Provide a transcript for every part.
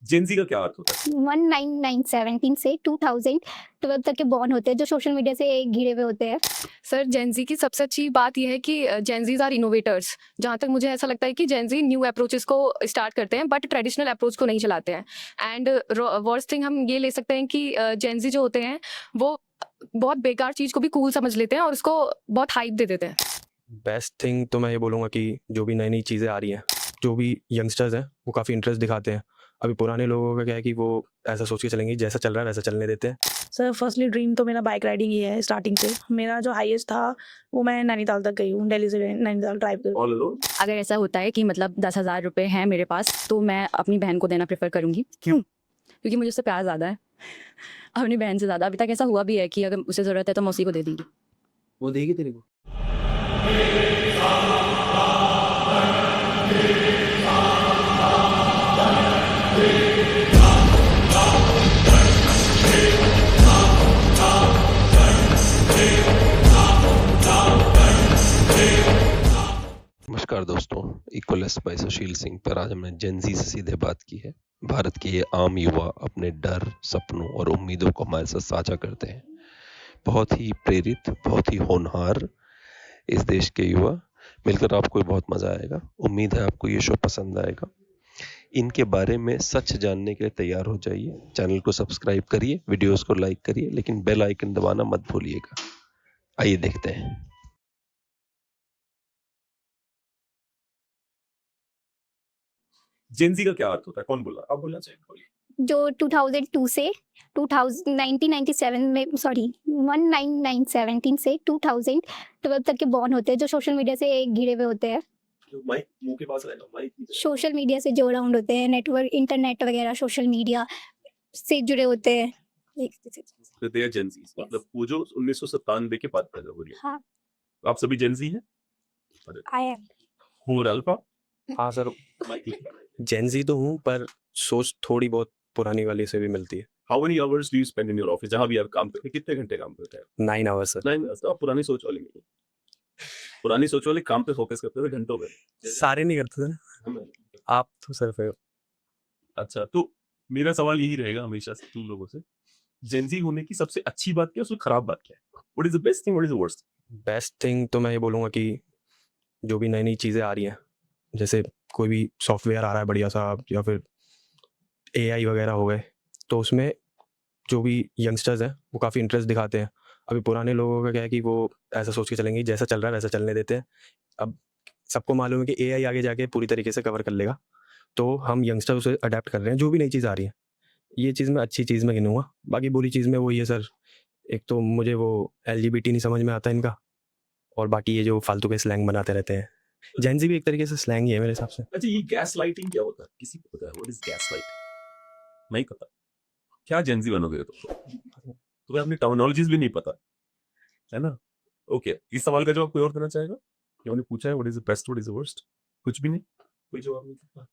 Gen Z का क्या अर्थ होता है? 1917 से 2012 तक के बॉर्न होते हैं जो सोशल मीडिया से घिरे हुए होते हैं। सर जेनजी की सबसे अच्छी बात यह है कि जेनजीज आर इनोवेटर्स। जहाँ तक मुझे ऐसा लगता है कि जेनजी न्यू अप्रोचेस को स्टार्ट करते हैं बट ट्रेडिशनल अप्रोच को नहीं चलाते हैं। एंड वर्स्ट थिंग हम ये ले सकते हैं कि जेनजी जो होते हैं वो बहुत बेकार चीज़ को भी कूल समझ लेते हैं और उसको बहुत हाइप दे देते हैं। बेस्ट थिंग तो मैं ये बोलूँगा कि जो भी नई नई चीज़ें आ रही हैं, जो भी यंगस्टर्स हैं वो काफ़ी इंटरेस्ट दिखाते हैं। अभी पुराने लोगों का क्या है कि वो ऐसा सोच के चलेंगे जैसा चल रहा है वैसा चलने देते हैं। सर फर्स्टली ड्रीम तो मेरा बाइक राइडिंग ही है स्टार्टिंग से। मेरा जो हाईएस्ट था वो मैं नैनीताल तक गई हूँ, दिल्ली से नैनीताल ड्राइव कर। All alone? अगर ऐसा होता है कि मतलब 10,000 रुपये हैं मेरे पास तो मैं अपनी बहन को देना प्रेफर करूँगी। क्यों? क्योंकि मुझे उससे प्यार ज़्यादा है अपनी बहन से ज़्यादा। अभी तक ऐसा हुआ भी है कि अगर उसे ज़रूरत है तो मैं उसी को दे दूँगी। वो देगी तेरे को। नमस्कार दोस्तों, इक्वलेस बाय सुशील सिंह पर आज हमने जेनजी से सीधे बात की है। भारत के ये आम युवा अपने डर, सपनों और उम्मीदों को हमारे साथ साझा करते हैं। बहुत ही प्रेरित, बहुत ही होनहार इस देश के युवा। मिलकर आपको बहुत मज़ा आएगा। उम्मीद है आपको ये शो पसंद आएगा। इनके बारे में सच जानने के लिए तैयार हो जाइए। चैनल को सब्सक्राइब करिए, वीडियोस को लाइक करिए, लेकिन बेल आइकन दबाना मत भूलिएगा। आइए देखते हैं। जेनजी का क्या अर्थ होता है? कौन बोला? आप बोलना चाहिए, बोलिए। जो 2002 से 1997 में 1917 से 2012 तक के बॉर्न होते हैं जो सोशल मीडिया से घिरे हुए होते हैं। जो माइक मुंह के पास रहेगा, माइक सोशल मीडिया से जो अराउंड होते हैं, नेटवर्क, इंटरनेट वगैरह सोशल मीडिया से जुड़े होते हैं। तो दे आर जेनजीज, मतलब वो जो 1997 के बाद पैदा हुए। हाँ, आप सभी जेनजी हैं? I am. हूँ अल्फा? हाँ सर, माइक। जेनजी तो हूँ पर सोच थोड़ी बहुत पुरानी वाली से भी मिलती है। How many hours do you spend in your office? जहाँ भी आप काम करते हैं, कितने घंटे काम करते हैं? 9 आवर्स सर। 9 hours। तो आप पुरानी सोच वाले नहीं हैं। पुरानी सोच वाले काम पे फोकस करते थे घंटों में। सारे नहीं करते थे ना, आप तो सिर्फ अच्छा, तो मेरा सवाल यही रहेगा हमेशा से तुम लोगों से, जेनजी होने की सबसे अच्छी बात क्या है, उसमें खराब बात क्या है? What is the best thing, what is the worst? Best thing तो मैं ये बोलूँगा कि जो भी नई नई चीज़ें आ रही हैं, जैसे कोई भी सॉफ्टवेयर आ रहा है बढ़िया सा, या फिर एआई वगैरह हो गए, तो उसमें जो भी यंगस्टर्स हैं वो काफ़ी इंटरेस्ट दिखाते हैं। अभी पुराने लोगों का क्या है कि वो ऐसा सोच के चलेंगे जैसा चल रहा है वैसा चलने देते हैं। अब सबको मालूम है कि एआई आगे जाके पूरी तरीके से कवर कर लेगा, तो हम यंगस्टर उसे अडेप्ट कर रहे हैं। जो भी नई चीज़ आ रही है, ये चीज़ मैं अच्छी चीज़ में गिनूँगा। बाकी बुरी चीज़ में वही है सर, एक तो मुझे वो एलजीबीटी नहीं समझ में आता इनका, और बाकी ये जो फालतू के स्लैंग बनाते रहते हैं। जेनजी भी एक तरीके से स्लैंग ही है मेरे हिसाब से। अच्छा, ये गैस लाइटिंग क्या होता है? किसी को पता है? What is gas lighting? नहीं पता। क्या जेनजी बनोगे तो? तुम्हें अपनी टर्मिनोलॉजीज भी नहीं पता, है ना? ओके, इस सवाल का जवाब कोई और देना चाहेगा? क्या उन्हें पूछा है what is the best, what is the worst? कुछ भी नहीं, कोई जवाब नहीं पता।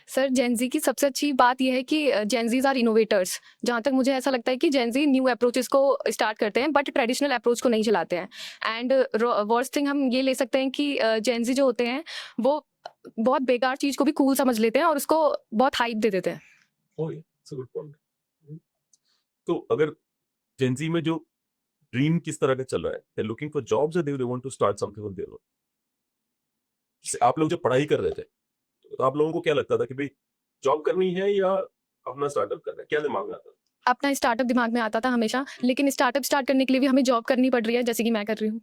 सर जेनजी की सबसे अच्छी बात यह है कि जेनजीज आर इनोवेटर्स। जहाँ तक मुझे ऐसा लगता है कि जेनजी न्यू अप्रोचेस को स्टार्ट करते हैं बट ट्रेडिशनल अप्रोच को नहीं चलाते हैं। एंड वर्स्ट थिंग हम ये ले सकते हैं कि जेनजी जो होते हैं वो बहुत बेकार चीज़ को भी कूल समझ लेते हैं और उसको बहुत हाइप दे देते हैं। ओह या, इट्स अ गुड पॉइंट। तो अगर जेनजी में जो ड्रीम किस तरह का चल रहा है, they are looking for jobs और they want to start something on their own. आप लोग जब पढ़ाई कर रहे थे तो आप लोगों को क्या लगता था कि भाई जॉब करनी है या अपना स्टार्टअप करना है? क्या दिमाग में आता था? अपना स्टार्टअप दिमाग में आता था हमेशा, लेकिन स्टार्टअप स्टार्ट करने के लिए भी हमें जॉब करनी पड़ रही है जैसे कि मैं कर रही हूँ।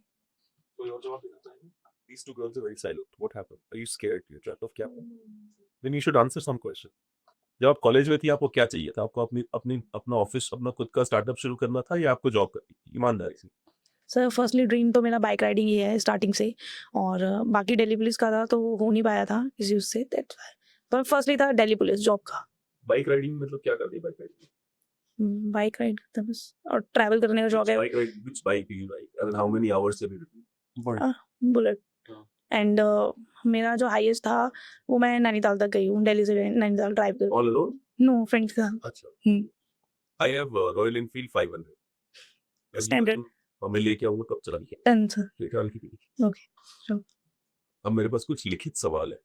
कोई और जवाब देना चाहेंगे? These two girls are very silent. What happened? Are you scared? You trapped of क्या? Then you should answer some question. जब आप कॉलेज में थी आपको क्या चाहिए था? आपको अपना ऑफिस, अपना खुद का स्टार्टअप शुरू करना था या आपको जॉब करनी थी? ईमानदारी से। सर फर्स्टली ड्रीम तो मेरा बाइक राइडिंग ही है स्टार्टिंग से, और बाकी दिल्ली पुलिस का था तो हो नहीं पाया था किसी उससे, दैट्स व्हाई। पर फर्स्टली था दिल्ली पुलिस जॉब का। बाइक राइडिंग मतलब क्या करती है बाइक राइडिंग? बाइक राइड करता बस, और ट्रैवल करने का शौक है। Bike ride, which bike do you like? And how many hours have you ridden? Bullet. हाँ। एंड मेरा जो हाईएस्ट था वो मैं नैनीताल तक गई हूँ, दिल्ली से नैनीताल ड्राइव कर। All alone? नो, फ्रेंड्स के साथ। अच्छा। I have Royal Enfield 500. Standard. और मैं लेके आऊंगा तब चला लिया। 10 सर। फिलहाल की थी। Okay, sure. अब मेरे पास कुछ लिखित सवाल है।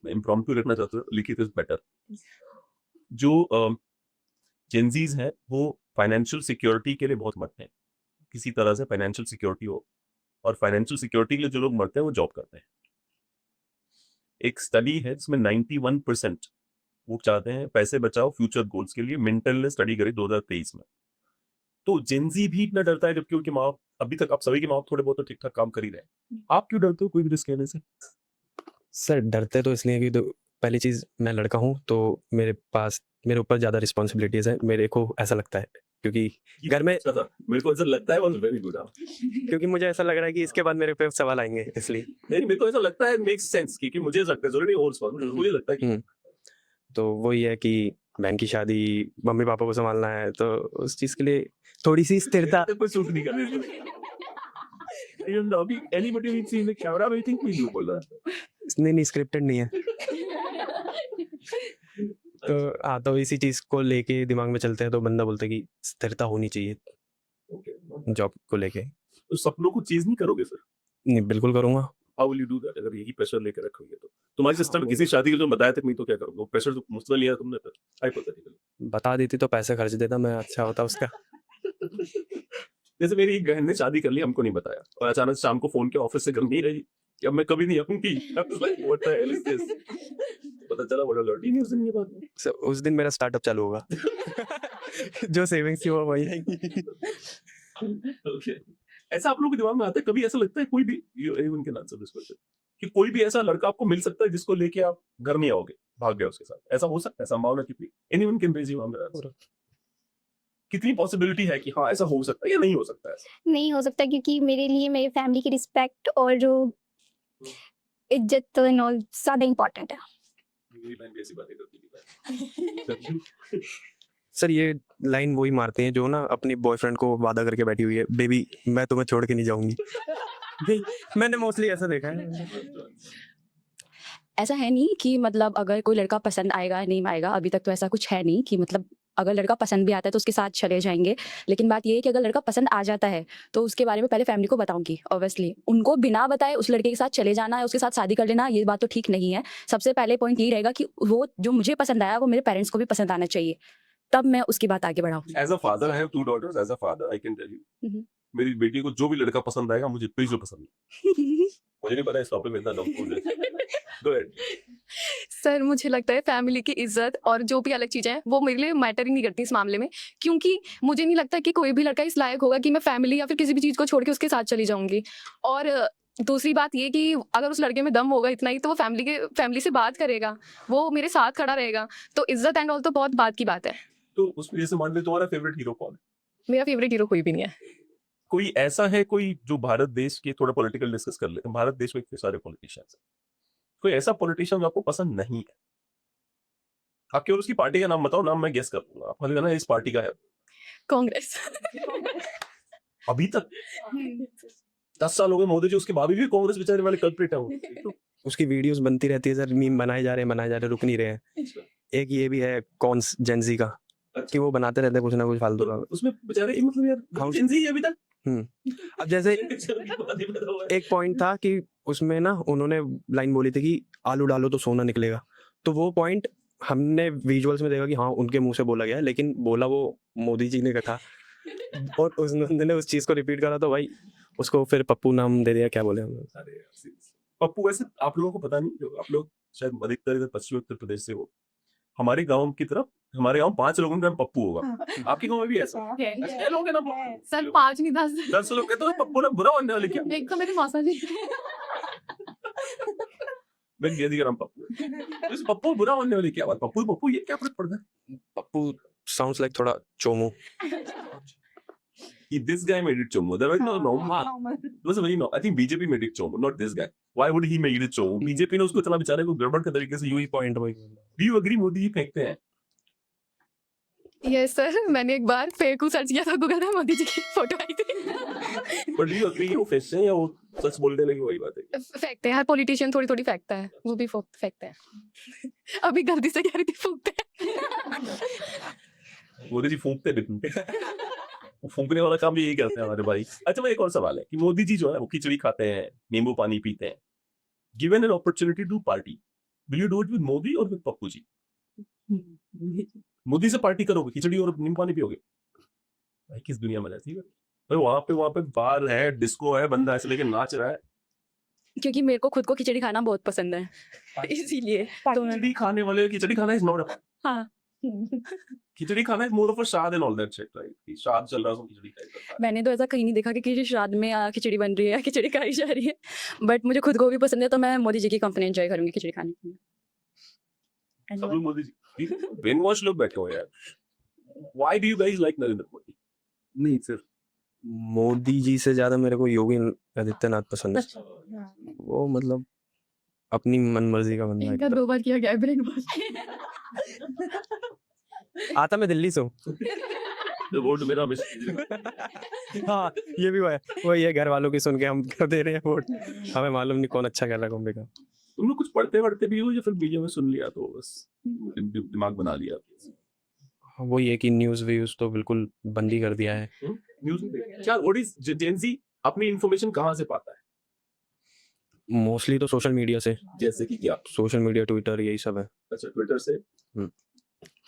मैं इम्प्रॉम्प्टू रखना चाहता हूँ, लिखित इज बेटर। जो जेंजीज हैं वो फाइनेंशियल सिक्योरिटी के लिए बहुत मरते हैं, किसी तरह से फाइनेंशियल सिक्योरिटी हो, और फाइनेंशियल सिक्योरिटी के लिए जो लोग मरते हैं वो जॉब करते हैं। एक स्टडी है जिसमें 91% वो चाहते हैं पैसे बचाओ फ्यूचर गोल्स के लिए। मिंटल ने स्टडी करी 2023 में। तो जेंजी भी इतना डरता है जबकि उनके माँ अभी तक आप सभी के माँ ठीक बहुत तो ठीक ठाक काम कर ही रहे हैं। आप क्यों डरते हो कोई भी रिस्क लेने से? सर डरते तो इसलिए कि तो पहली चीज़ मैं लड़का हूँ तो मेरे ऊपर ज़्यादा रिस्पॉन्सिबिलिटीज़ हैं, मेरे को ऐसा लगता है, क्योंकि घर में अच्छा था, मेरे को ऐसा लगता है वाज वेरी गुड। क्योंकि मुझे ऐसा लग रहा है कि इसके बाद मेरे पे सवाल आएंगे, इसलिए नहीं, मेरे को ऐसा लगता है मेक्स सेंस क्योंकि मुझे ऐसा लगता है जरूरी नहीं और सवाल मुझे लगता है कि तो वही है कि बहन की शादी, मम्मी पापा को संभालना है, तो उस चीज़ के लिए थोड़ी सी स्थिरता कोई सूट नहीं कर रही। You know, anybody will see in the camera will think we do बोल रहा है। नहीं स्क्रिप्टेड नहीं है। तो हाँ, तो इसी चीज़ को लेके दिमाग में चलते हैं, तो बंदा बोलता है कि स्थिरता होनी चाहिए Okay. जॉब को लेके। तो सपनों को चीज नहीं करोगे सर? नहीं बिल्कुल करूँगा। How will you do that अगर यही प्रेशर लेकर रखोगे तो? तुम्हारी सिस्टर ने किसी शादी के जो बताया तक नहीं तो क्या करोगे? वो प्रेशर तो मुझसे लिया तुमने फिर हाइपोथेटिकली। बता देती तो पैसे खर्च देता मैं, अच्छा होता उसका। जैसे मेरी एक बहन ने शादी कर ली, हमको नहीं बताया, और अचानक शाम को फोन के ऑफिस से घर नहीं रही कि अब मैं कभी नहीं आऊंगी। What the hell is this? पता चला बड़ा लौटी नहीं उस दिन ये बात। उस दिन मेरा स्टार्टअप चालू होगा। जो सेविंग्स थी वो वही आएंगी। Okay. ऐसा आप लोगों के दिमाग में आता है कभी? ऐसा लगता है कोई भी उनके आंसर दिस क्वेश्चन कि कोई भी ऐसा लड़का आपको मिल सकता है जिसको लेके आप घर नहीं आओगे, भाग गए उसके साथ? ऐसा हो सकता है? संभावना कितनी? Anyone can raise your hand. कितनी पॉसिबिलिटी है कि हाँ ऐसा हो सकता है या नहीं हो सकता है? नहीं हो सकता क्योंकि मेरे लिए मेरे फैमिली की रिस्पेक्ट और जो इज्जत एंड ऑल ज़्यादा इम्पोर्टेंट है। मेरी बहन भी ऐसी बातें करती थी। सर ये लाइन वही मारते हैं जो ना अपनी बॉयफ्रेंड को वादा करके बैठी हुई है, बेबी मैं तुम्हें छोड़ के नहीं जाऊंगी। मैंने मोस्टली ऐसा देखा है। ऐसा है नहीं कि मतलब अगर कोई लड़का पसंद आएगा नहीं आएगा, अभी तक तो ऐसा कुछ है नहीं कि मतलब अगर लड़का पसंद भी आता है तो उसके साथ चले जाएंगे। लेकिन बात ये है कि अगर लड़का पसंद आ जाता है तो उसके बारे में पहले फैमिली को बताऊंगी। ऑब्वियसली उनको बिना बताए उस लड़के के साथ चले जाना है, उसके साथ शादी कर लेना, ये बात तो ठीक नहीं है। सबसे पहले पॉइंट यही रहेगा कि वो जो मुझे पसंद आया वो मेरे पेरेंट्स को भी पसंद आना चाहिए, तब मैं उसकी बात आगे बढ़ाऊंगी। As a father I have 2 daughters, as a father I can tell you मेरी बेटी को जो भी लड़का पसंद आएगा मुझे इतना ही जो पसंद है। मुझे नहीं पता इस टॉपिक में इतना डॉक्टर गो अहेड। सर मुझे लगता है फैमिली की इज्जत और जो भी अलग चीज़ें हैं वो मेरे लिए मैटर ही नहीं करती इस मामले में, क्योंकि मुझे नहीं लगता कि कोई भी लड़का इस लायक होगा कि मैं फैमिली या फिर किसी भी चीज़ को छोड़ के उसके साथ चली जाऊंगी। और दूसरी बात ये कि अगर उस लड़के में दम होगा इतना ही तो वो फैमिली से बात करेगा, वो मेरे साथ खड़ा रहेगा। तो इज्जत एंड ऑल तो बहुत बात की बात है। तो उस वजह से मान ले तुम्हारा फेवरेट हीरो कौन है? मेरा फेवरेट हीरो कोई भी नहीं है। कोई ऐसा है कोई जो भारत देश के, थोड़ा पॉलिटिकल डिस्कस कर लेते हैं, भारत देश में इतने सारे पॉलिटिशियंस हैं, कोई ऐसा पॉलिटिशियन जो आपको पसंद नहीं है? आप केवल उसकी पार्टी का नाम बताओ, नाम मैं गेस कर लूंगा, आप मुझे ना इस पार्टी का है। कांग्रेस। अभी तक 10 साल हो गए मोदी जी, उसके बाद भी कांग्रेस बेचारे वाले कल्प्रिट है वो। तो उसकी वीडियोस बनती रहती है सर, मीम बनाए जा रहे हैं, रुक नहीं रहे हैं। एक ये भी है कॉन्स जेंजी का कि वो बनाते रहते हैं कुछ ना कुछ फालतू का। उसमें बेचारे मतलब यार जेंजी है अभी तक। अब जैसे एक पॉइंट था कि उसमें ना उन्होंने लाइन बोली थी कि आलू डालो तो सोना निकलेगा, तो वो पॉइंट हमने विजुअल्स में देखा कि हाँ उनके मुंह से बोला गया है, लेकिन बोला वो मोदी जी ने था और उन्होंने उस चीज को रिपीट करा, तो भाई उसको फिर पप्पू नाम दे दिया। क्या बोले हम? पप्पू वैसे आप लोगों को पता नहीं, जो आप लोग शायद अधिकतर इधर पश्चिमी उत्तर प्रदेश से हो, हमारे गांव की तरफ, हमारे गांव 5 लोगों का नाम पप्पू होगा। आपके गांव में भी ऐसा है? 6 लोग हैं ना पप्पू? सर 5 नहीं 10 10 लोग हैं, तो पप्पू ना बुरा होने वाले क्या? एक तो मेरी मौसा जी। मैं गेदी का नाम पप्पू है। तो इस पप्पू बुरा होने वाली क्या बात? पप्पू पप्पू ये क्या फर्क पड़ता है? पप्पू साउंड्स लाइक थोड़ा Chomu. This guy made it chomo. There was no. It was very no. I think BJP made it chomo, not this guy. Why would he make it chomo? BJP ने उसको इतना बेचारे को गड़बड़ के तरीके से यूं ही पॉइंट वही। Do you agree Modi ji फेंकते हैं? यस सर, मैंने एक बार फेक सर्च किया था गूगल में, मोदी जी की फोटो आई थी। But do you agree वो फेंकते हैं या वो सच बोलने लगे वही बात है? फेंकते हैं, हर पॉलिटिशियन थोड़ी थोड़ी फेंकता है, वो भी फेंकते हैं। अभी गलती से कह रही थी फूकते हैं। मोदी जी फूंकते हैं। फूंकने वाला काम भी यही करते हैं हमारे भाई। अच्छा मैं एक और सवाल है कि मोदी जी जो है वो खिचड़ी खाते हैं, नींबू पानी पीते हैं। Given an opportunity to party, will you do it with Modi or with Pappu ji? Modi से पार्टी करोगे, खिचड़ी और नींबू पानी पियोगे? भाई किस दुनिया में रहती है भाई? वहां पे बार है, डिस्को है, बंदा ऐसे लेके नाच रहा है। क्योंकि मेरे को खुद को खिचड़ी खाना बहुत पसंद है इसीलिए तो मैं खिचड़ी खाने वाले, खिचड़ी खाना इज नॉट हाँ खिचड़ी खाना इज मोर ऑफ अ श्राद्ध and all that shit, right? श्राद्ध चल रहा है, खिचड़ी खाएगा। मैंने तो ऐसा कहीं नहीं देखा कि किसी श्राद्ध में खिचड़ी बन रही है या खिचड़ी खाई जा रही है बट मुझे खुद को भी पसंद है तो मैं मोदी जी की कंपनी एंजॉय करूंगी खिचड़ी खाने के लिए सब लोग मोदी जी ब्रेन वॉश लोग बैठे हुए हैं यार। Why do you guys like Narendra Modi? नहीं सिर्फ मोदी जी से ज़्यादा मेरे को योगी आदित्यनाथ पसंद है। वो मतलब अपनी मन मर्जी का बंदा है इनका एकदम। 2 बार किया गया है ब्रेन वॉश। आता मैं दिल्ली से हूँ। The vote मेरा मिस हाँ ये भी हुआ है, वही है, घर वालों की सुन के हम कर दे रहे हैं वोट, हमें मालूम नहीं कौन अच्छा कर रहा है कौन बेकार। तुम लोग कुछ पढ़ते वढ़ते भी हो या फिर बीजे में सुन लिया तो बस दिमाग बना लिया? वही है कि न्यूज़ व्यूज़ तो बिल्कुल बंद ही कर दिया है। न्यूज़ क्या व्हाट इज जेन ज़ी अपनी इंफॉर्मेशन कहाँ से पाता है? मोस्टली तो सोशल मीडिया से, जैसे कि क्या? सोशल मीडिया ट्विटर यही सब है। अच्छा, ट्विटर से।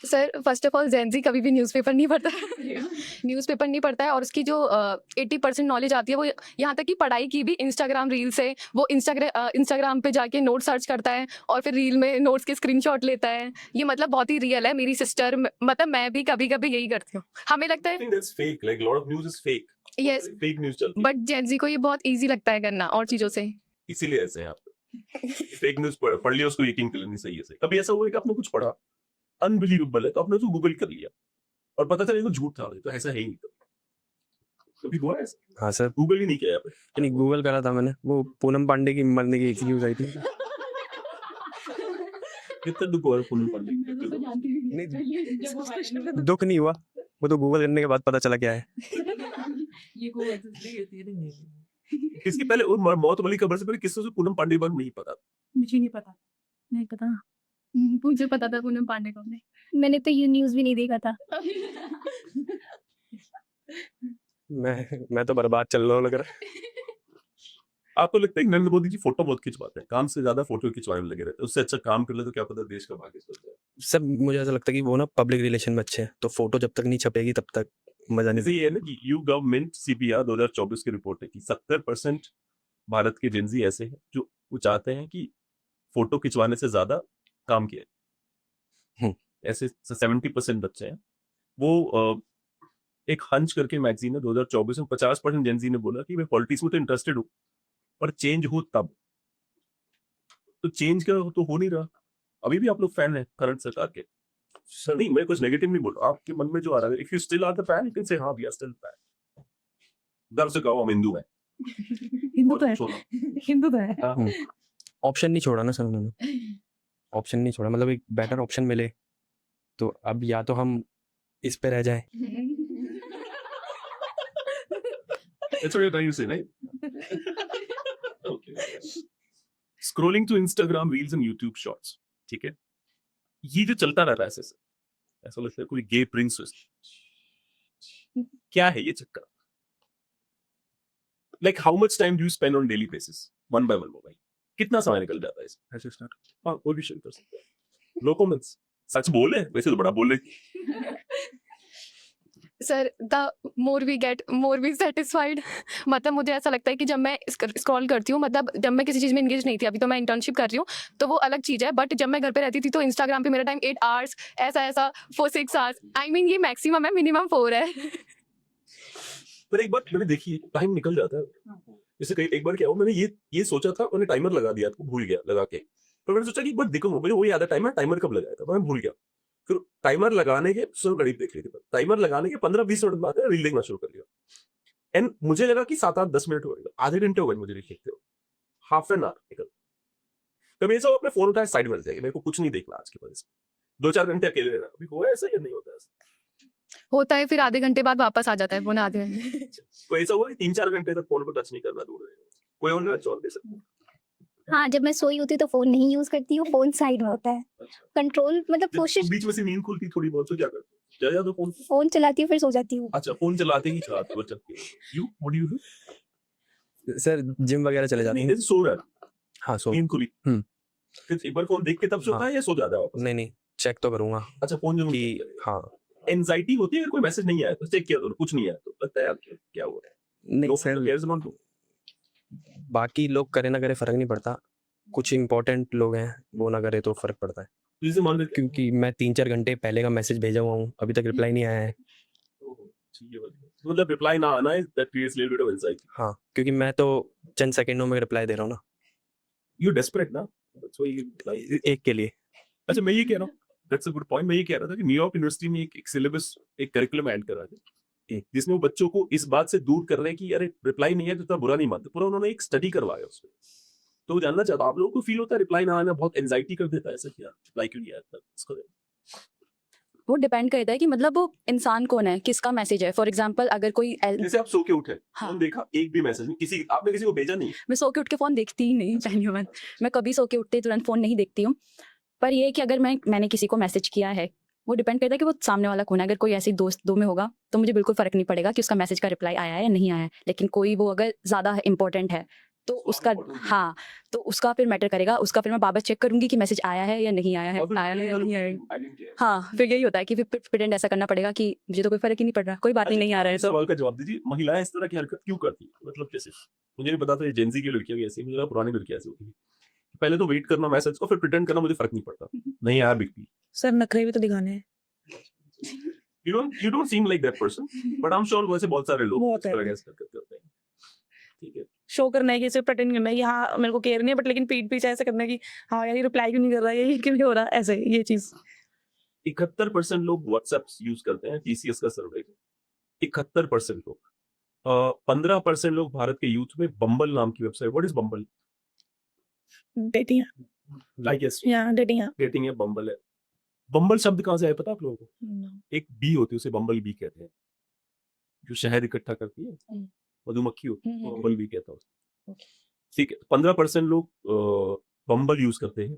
Sir first of all Gen Z कभी भी न्यूज़पेपर नहीं पढ़ता है न्यूज़पेपर नहीं पढ़ता है और उसकी जो 80% नॉलेज आती है वो यहाँ तक कि पढ़ाई की भी इंस्टाग्राम रील से। वो इंस्टाग्राम पे जाके नोट सर्च करता है और फिर रील में नोट्स के स्क्रीनशॉट लेता है। ये मतलब बहुत ही रियल है। मेरी सिस्टर मतलब मैं भी कभी कभी यही करती हूँ। हमें लगता I है think that's fake. Like a lot of news is fake. Yes Fake news चलती है। बट जेनजी को ये बहुत ईजी लगता है करना और चीज़ों से। इसीलिए ऐसे हैं आप। फेक न्यूज़ पढ़ लिया, उसको यकीन कर लेनी सही है सही। कभी ऐसा हुआ है कि आपने कुछ पढ़ा अनबिलीवेबल है तो आपने उसको गूगल कर लिया और पता चला ये तो झूठ था, तो ऐसा है ही नहीं। कभी हुआ है ऐसा? हाँ सर, गूगल ही नहीं किया यहाँ पे। नहीं गूगल करा था मैंने, वो पूनम पांडे की मरने की एक न्यूज़ आई थी। कितना दुख हुआ है पूनम पांडे को? दुख नहीं हुआ, वो तो गूगल करने के बाद पता चला क्या है। इसकी पहले और मौत वाली खबर से पहले किससे उसे पूनम पांडे बारे में नहीं पता? मुझे नहीं पता। नहीं पता। मुझे पता था पूनम पांडे कौन है। मैंने तो ये न्यूज़ भी नहीं देखा था। मैं तो बर्बाद चल रहा हूँ लग रहा है। आपको लगता है कि नरेंद्र मोदी जी फोटो बहुत खिंचवाते हैं, काम से ज्यादा फोटो खिंचवाने में लगे रहते हैं? उससे अच्छा काम कर ले तो क्या पता देश का भाग्य सुधर जाए। सब मुझे ऐसा लगता है कि वो ना पब्लिक रिलेशन में अच्छे हैं, तो फोटो जब तक नहीं छपेगी तब तक मजा जैसे नहीं। ये है ना कि यू गवर्नमेंट CPR 2024 की रिपोर्ट है कि 70% भारत के जेनजी ऐसे हैं जो वो चाहते हैं कि फोटो खिंचवाने से ज्यादा काम किया। ऐसे 70% बच्चे हैं। वो एक हंच करके मैगजीन है 2024 में 50% जेनजी ने बोला कि मैं पॉलिटिक्स में तो इंटरेस्टेड हूँ पर चेंज हो तब। तो चेंज का तो हो नहीं रहा। अभी भी आप लोग फैन हैं करंट सरकार के? सर नहीं, मैं कुछ नेगेटिव नहीं बोल रहा, आपके मन में जो आ रहा है, if you still are the fan you can say हाँ वी आर स्टिल फैन। दर से कहो हम हिंदू हैं। हिंदू तो है, छोड़ो। हिंदू तो है। हाँ। ऑप्शन नहीं छोड़ा ना सर उन्होंने, ऑप्शन नहीं छोड़ा, मतलब एक बेटर ऑप्शन मिले तो अब या तो हम इस पे रह जाएं। That's what you're trying to say, right? Okay. Scrolling to Instagram Reels and YouTube Shorts, ठीक है? ये जो चलता रहता है ऐसा लगता है कोई गे प्रिंस। क्या है ये चक्कर? Like how much time do you spend on daily basis? One by one mobile कितना समय निकल जाता है इसमें? ऐसे स्टार्ट हाँ कोई भी शेयर कर सकता है। No comments. सच बोले, वैसे तो बड़ा बोले। Sir the more we get more we satisfied. मतलब मुझे ऐसा लगता है कि जब मैं स्क्रॉल करती हूँ, मतलब जब मैं किसी चीज़ में इंगेज नहीं थी, अभी तो मैं इंटर्नशिप कर रही हूँ तो वो अलग चीज़ है, बट जब मैं घर पे रहती थी तो इंस्टाग्राम पे मेरा टाइम 8 आवर्स ऐसा 4-6 आवर्स, आई मीन ये मैक्सिमम है, मिनिमम 4 है। पर एक बार मैंने देखी टाइम निकल जाता है। जैसे कई एक बार क्या हुआ, मैंने ये सोचा था, मैंने टाइमर लगा दिया, भूल गया लगा के। पर मैंने सोचा कि एक बार देखूंगा, मुझे वो याद है टाइमर कब लगाया था, मैं भूल गया। फिर टाइमर लगाने के सब घड़ी देख रही थी, टाइमर लगाने के 15-20 मिनट बाद रील देखना शुरू कर लिया। एंड मुझे लगा कि 7-8-10 मिनट हो गए, आधे घंटे हो गए मुझे रील देखते हो, हाफ एन आवर निकल। कभी ऐसा अपने फोन उठाया साइड में जाएगी, मेरे को कुछ नहीं देखना आज की वजह से, 2-4 घंटे अकेले रहना। अभी हुआ ऐसा या नहीं होता ऐसा? होता है, फिर आधे घंटे बाद वापस आ जाता है फोन आधे घंटे। कोई ऐसा हुआ कि 3-4 घंटे तक फोन को टच नहीं करना, दूर रहेगा? कोई और ना चौल दे सकता? हाँ, जब मैं सोई होती हूँ तो फ़ोन नहीं यूज़ करती हूँ, फ़ोन साइड में होता है। कंट्रोल मतलब कोशिश, बीच में से नींद खुलती थोड़ी बहुत तो क्या करते? जा तो फोन फ़ोन चलाती हूँ फिर सो जाती हूँ। अच्छा फोन चलाते ही चलाते हो चलते you what do you do? Sir gym वगैरह चले जाते नहीं हैं। जैसे सो रहा है, हाँ सो नींद खुली, फिर एक बार फोन देख के तब सोता है या सो जाता है वापस? नहीं चेक तो करूंगा अच्छा फोन जो कि हाँ एंजाइटी होती है अगर कोई मैसेज नहीं आया तो चेक किया तो कुछ नहीं आया तो लगता है यार क्या हुआ है नहीं नो सर केयर्स नॉट बाकी लोग करे ना करे फर्क नहीं पड़ता कुछ इंपॉर्टेंट लोग हैं वो ना करे तो फर्क पड़ता है जैसे मान लो क्योंकि मैं 3-4 घंटे पहले का मैसेज भेजा हुआ हूँ अभी तक रिप्लाई नहीं आया है मतलब रिप्लाई ना आना है that creates little bit of anxiety हाँ क्योंकि मैं तो चंद सेकंडों में रिप्लाई दे रहा हूँ ना यू डेस्परेट ना दैट्स व्हाई यू एक के लिए अच्छा मैं ये कह रहा हूँ दैट्स अ गुड पॉइंट मैं ये कह रहा था कि न्यूयॉर्क यूनिवर्सिटी ने एक सिलेबस एक करिकुलम ऐड करा है जिसमें वो बच्चों को इस बात से दूर कर रहे हैं कि अरे रिप्लाई नहीं है तो इतना बुरा नहीं मानते पूरा उन्होंने एक स्टडी करवाया उसमें तो वो जानना चाहता आप लोगों को फील होता है रिप्लाई ना आना बहुत एंजाइटी कर देता है ऐसा क्या रिप्लाई क्यों नहीं आया इसको वो डिपेंड करता है कि मतलब वो इंसान कौन है किसका मैसेज है फॉर एग्जाम्पल अगर कोई जैसे आप सो के उठे हाँ। फोन देखा एक भी मैसेज नहीं किसी आपने किसी को भेजा नहीं मैं सो के उठ के फ़ोन देखती ही नहीं पहली बात मैं कभी सो के उठते ही तुरंत फ़ोन नहीं देखती हूँ पर ये है कि अगर मैंने किसी को मैसेज किया है वो डिपेंड करता है कि वो सामने वाला कौन है अगर कोई ऐसी दोस्त दो में होगा तो मुझे बिल्कुल फ़र्क नहीं पड़ेगा कि उसका मैसेज का रिप्लाई आया है या नहीं आया है लेकिन कोई वो अगर ज़्यादा इंपॉर्टेंट है तो उसका हाँ तो उसका फिर मैटर करेगा उसका फिर मैं वापस चेक करूंगी कि मैसेज आया है या नहीं आया है आया है या नहीं आया हाँ फिर यही होता है कि फिर प्रिटेंड ऐसा करना पड़ेगा कि मुझे तो कोई फर्क ही नहीं पड़ रहा कोई बात ही नहीं आ रहा है तो सवाल का जवाब दीजिए महिलाएं इस तरह की हरकत क्यों करती है मतलब जैसे मुझे नहीं पता था ये जेंजी की लड़कियां भी ऐसी मुझे लगा पुरानी लड़कियां ऐसी होती है पहले तो वेट करना मैसेज को फिर प्रिटेंड करना मुझे फर्क नहीं पड़ता नहीं आया बिग पी सर नखरे भी तो दिखाने हैं you don't seem like that person but I'm sure वैसे बहुत सारे लोग बहुत इस तरह है। की हरकत करते हैं ठीक है शो करना है कि सिर्फ प्रेटेंड करना है कि हाँ मेरे को केयर नहीं है बट लेकिन पीठ पीछे ऐसा करना है कि हाँ यार ये रिप्लाई क्यों नहीं कर रहा है ये क्यों नहीं हो रहा ऐसे ये चीज 71% लोग व्हाट्सएप यूज करते हैं टीसीएस का सर्वे 71% लोग 15% लोग भारत के यूथ में बम्बल नाम की website what is Bumble dating I guess या डेटिंग है डेटिंग है बम्बल है बम्बल शब्द कहाँ से आया पता आप लोगों को एक बी होती है उसे बम्बल बी कहते हैं जो शहद इकट्ठा करती है मधुमक्खी होती है बम्बल बी कहता है ठीक है 15% लोग बम्बल यूज करते हैं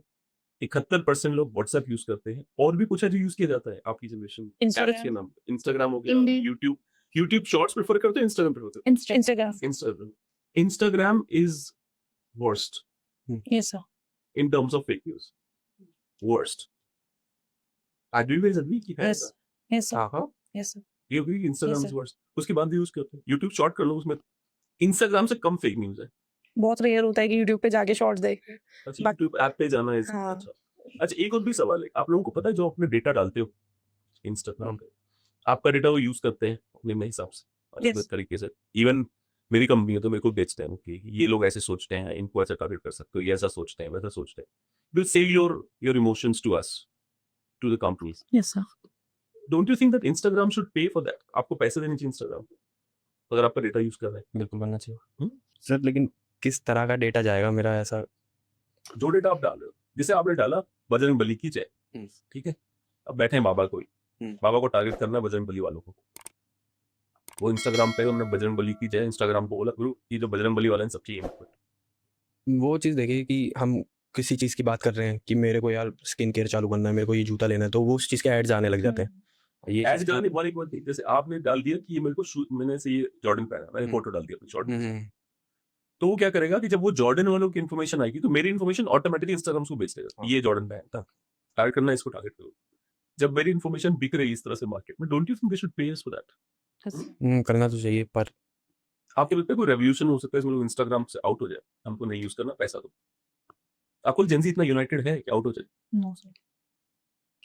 71% लोग व्हाट्सएप यूज करते हैं और भी कुछ है जो यूज किया जाता है आपकी जनरेशन Instagram. इंस्टाग्राम हो गया Indeed. यूट्यूब शॉर्ट्स प्रेफर करते हैं इंस्टाग्राम प्रेफर करते इंस्टाग्राम हैं Instagram is worst yes sir in terms of fake news. Worst. I do you guys agree कि है यस ऐसा? यस सर हाँ यस सर ये agree Instagram Yes, is worst. उसके बाद भी यूज करते हैं YouTube शॉर्ट कर लो उसमें Instagram से कम फेक न्यूज है बहुत रेयर होता है कि यूट्यूब पे जाके शॉर्ट्स देख अच्छा बाकी- YouTube ऐप पे जाना है हाँ। अच्छा एक और भी सवाल है आप लोगों को पता है जो अपने डेटा डालते हो Instagram पे आपका डेटा वो यूज करते हैं अपने हिसाब से अलग Yes. तरीके से इवन मेरी कंपनी है तो मेरे को बेचते हैं कि ये लोग ऐसे सोचते हैं इनको ऐसा टारगेट कर सकते हो ये ऐसा सोचते हैं वैसा सोचते हैं will sell your emotions to us to the companies yes sir don't you think that Instagram should pay for that आपको पैसे देने चाहिए इंस्टाग्राम अगर आपका डेटा यूज कर रहे बिल्कुल बनना चाहिए हम्म? सर लेकिन किस तरह का डेटा जाएगा मेरा ऐसा हैं जो डेटा आप डाल रहे हो जैसे आपने डाला बजरंग बली की जय हम्म। ठीक है अब बैठे हैं बाबा कोई हम्म। बाबा को टारगेट करना है बजरंग बली वालों को वो इंस्टाग्राम पे उन्होंने बजरंग बली की जय इंस्टाग्राम को बोला गुरु ये जो बजरंग बली वाला है सब चाहिए इनको। वो चीज़ देखिए कि हम किसी चीज़ की बात कर रहे हैं कि मेरे को यार स्किन केयर चालू करना है मेरे को ये जूता लेना है तो वो उस चीज़ के एड्स आने लग जाते हैं ये ऐसे चीज़- डालने वाली बात नहीं जैसे आपने डाल दिया कि ये मेरे को मैंने से ये जॉर्डन पहना मैंने फोटो डाल दिया अपनी जॉर्डन हम्म, तो वो क्या करेगा कि जब वो जॉर्डन वालों की इन्फॉर्मेशन आएगी तो मेरी इन्फॉर्मेशन ऑटोमेटिकली इंस्टाग्राम को बेच देगा हाँ। ये जॉर्डन पहनता टारगेट करना है, इसको टारगेट करो जब मेरी इन्फॉर्मेशन बिक रही है इस तरह से मार्केट में don't you think they should pay us for that करना तो चाहिए पर आपके लगता है कोई रेवोल्यूशन हो सकता है इसमें लोग इंस्टाग्राम से आउट हो जाए हमको नहीं यूज करना पैसा दो आपको जेंजी इतना यूनाइटेड है कि आउट हो जाए नो सर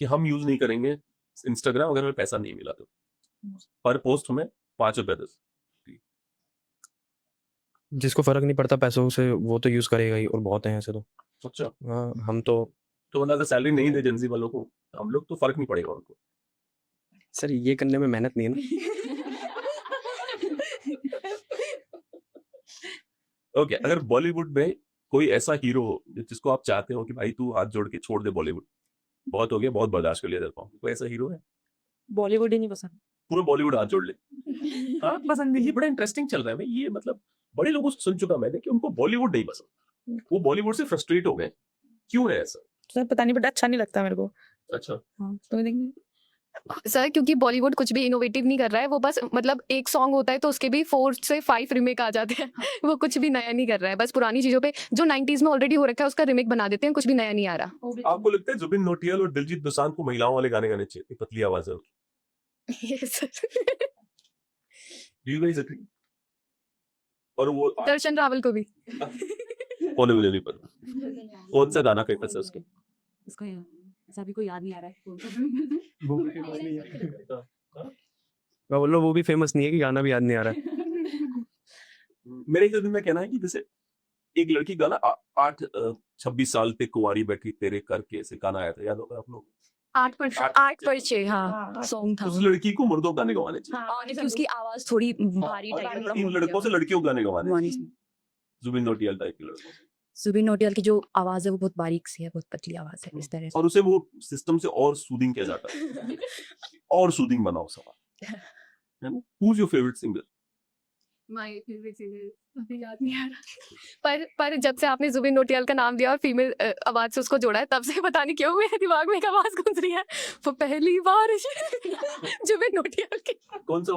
कि हम यूज नहीं करेंगे इंस्टाग्राम अगर हमें पैसा नहीं मिला तो पर पोस्ट हमें ₹5 10 जिसको फर्क नहीं पड़ता पैसों से वो तो यूज़ करेगा ही और बहुत हैं ऐसे तो अच्छा हाँ हम तो तो मतलब अगर सैलरी नहीं दे जेंजी वालों को हम लोग तो फर्क नहीं पड़ेगा उनको सर ये करने में मेहनत नहीं है ना ओके अगर बॉलीवुड में कोई ऐसा हीरो हो जिसको आप चाहते हो कि भाई तू हाथ जोड़ के छोड़ दे बॉलीवुड बहुत हो गया बहुत बर्दाश्त कर लिया देता हूँ कोई ऐसा हीरो है बॉलीवुड ही नहीं पसंद पूरा बॉलीवुड हाथ जोड़ ले हाँ पसंद ये नहीं बड़ा इंटरेस्टिंग चल रहा है भाई ये मतलब बड़े लोगों से सुन चुका मैंने कि उनको बॉलीवुड नहीं पसंद वो बॉलीवुड से फ्रस्ट्रेट हो गए क्यों है ऐसा सर पता नहीं बट अच्छा नहीं लगता मेरे को अच्छा हाँ तो देखेंगे सर क्योंकि बॉलीवुड कुछ भी इनोवेटिव नहीं कर रहा है, वो बस मतलब एक सॉन्ग होता है तो उसके भी 4 से 5 रीमेक आ जाते हैं। वो कुछ भी नया नहीं कर रहा है, बस पुरानी चीज़ों पे जो 90s में ऑलरेडी हो रखा है उसका रीमेक बना देते हैं, कुछ भी नया नहीं आ रहा। आपको लगता है जुबिन नौटियाल और दिलजीत दोसांझ को महिलाओं वाले गाने गाने चाहिए, पतली आवाज है उनकी? Yes sir. Do you guys agree? और वो दर्शन रावल को भी। बोले मुझे नहीं पता कौन सा गाना फेमस है उसके? उसका ऐसा भी कोई याद नहीं आ रहा है वो भी फेमस नहीं है। मैं बोल रहा हूँ वो भी फेमस नहीं है कि गाना भी याद नहीं आ रहा है। मेरे हिसाब में कहना है कि जैसे एक लड़की गाना 26 साल तक कुंवारी बैठी तेरे करके ऐसे गाना आया था, याद होगा आप लोग? 8 परिचय हाँ सॉन्ग था उस लड़की को मर्दों गाने गवाने चाहिए, और क्योंकि उसकी आवाज थोड़ी भारी टाइप में, थोड़ा इन लड़कों से लड़कियों को गाने गवाने वानी चाहिए, जुबिन नौटियाल टाइप के लड़कों से। जुबिन नौटियाल की जो आवाज है वो बहुत बारीक सी है, बहुत पतली आवाज है इस तरह से। और उसे वो सिस्टम से और सूदिंग किया जाता है, और सूदिंग बनाओ सवाल है ना। Who is your favourite singer? My favourite singer अभी याद नहीं आ रहा, पर जब से आपने जुबिन नौटियाल का नाम लिया और फीमेल आवाज से उसको जोड़ा है, तब से पता नहीं क्यों मेरे दिमाग में एक आवाज गूंज रही है, वो पहली बार जुबिन नौटियाल की कौन सा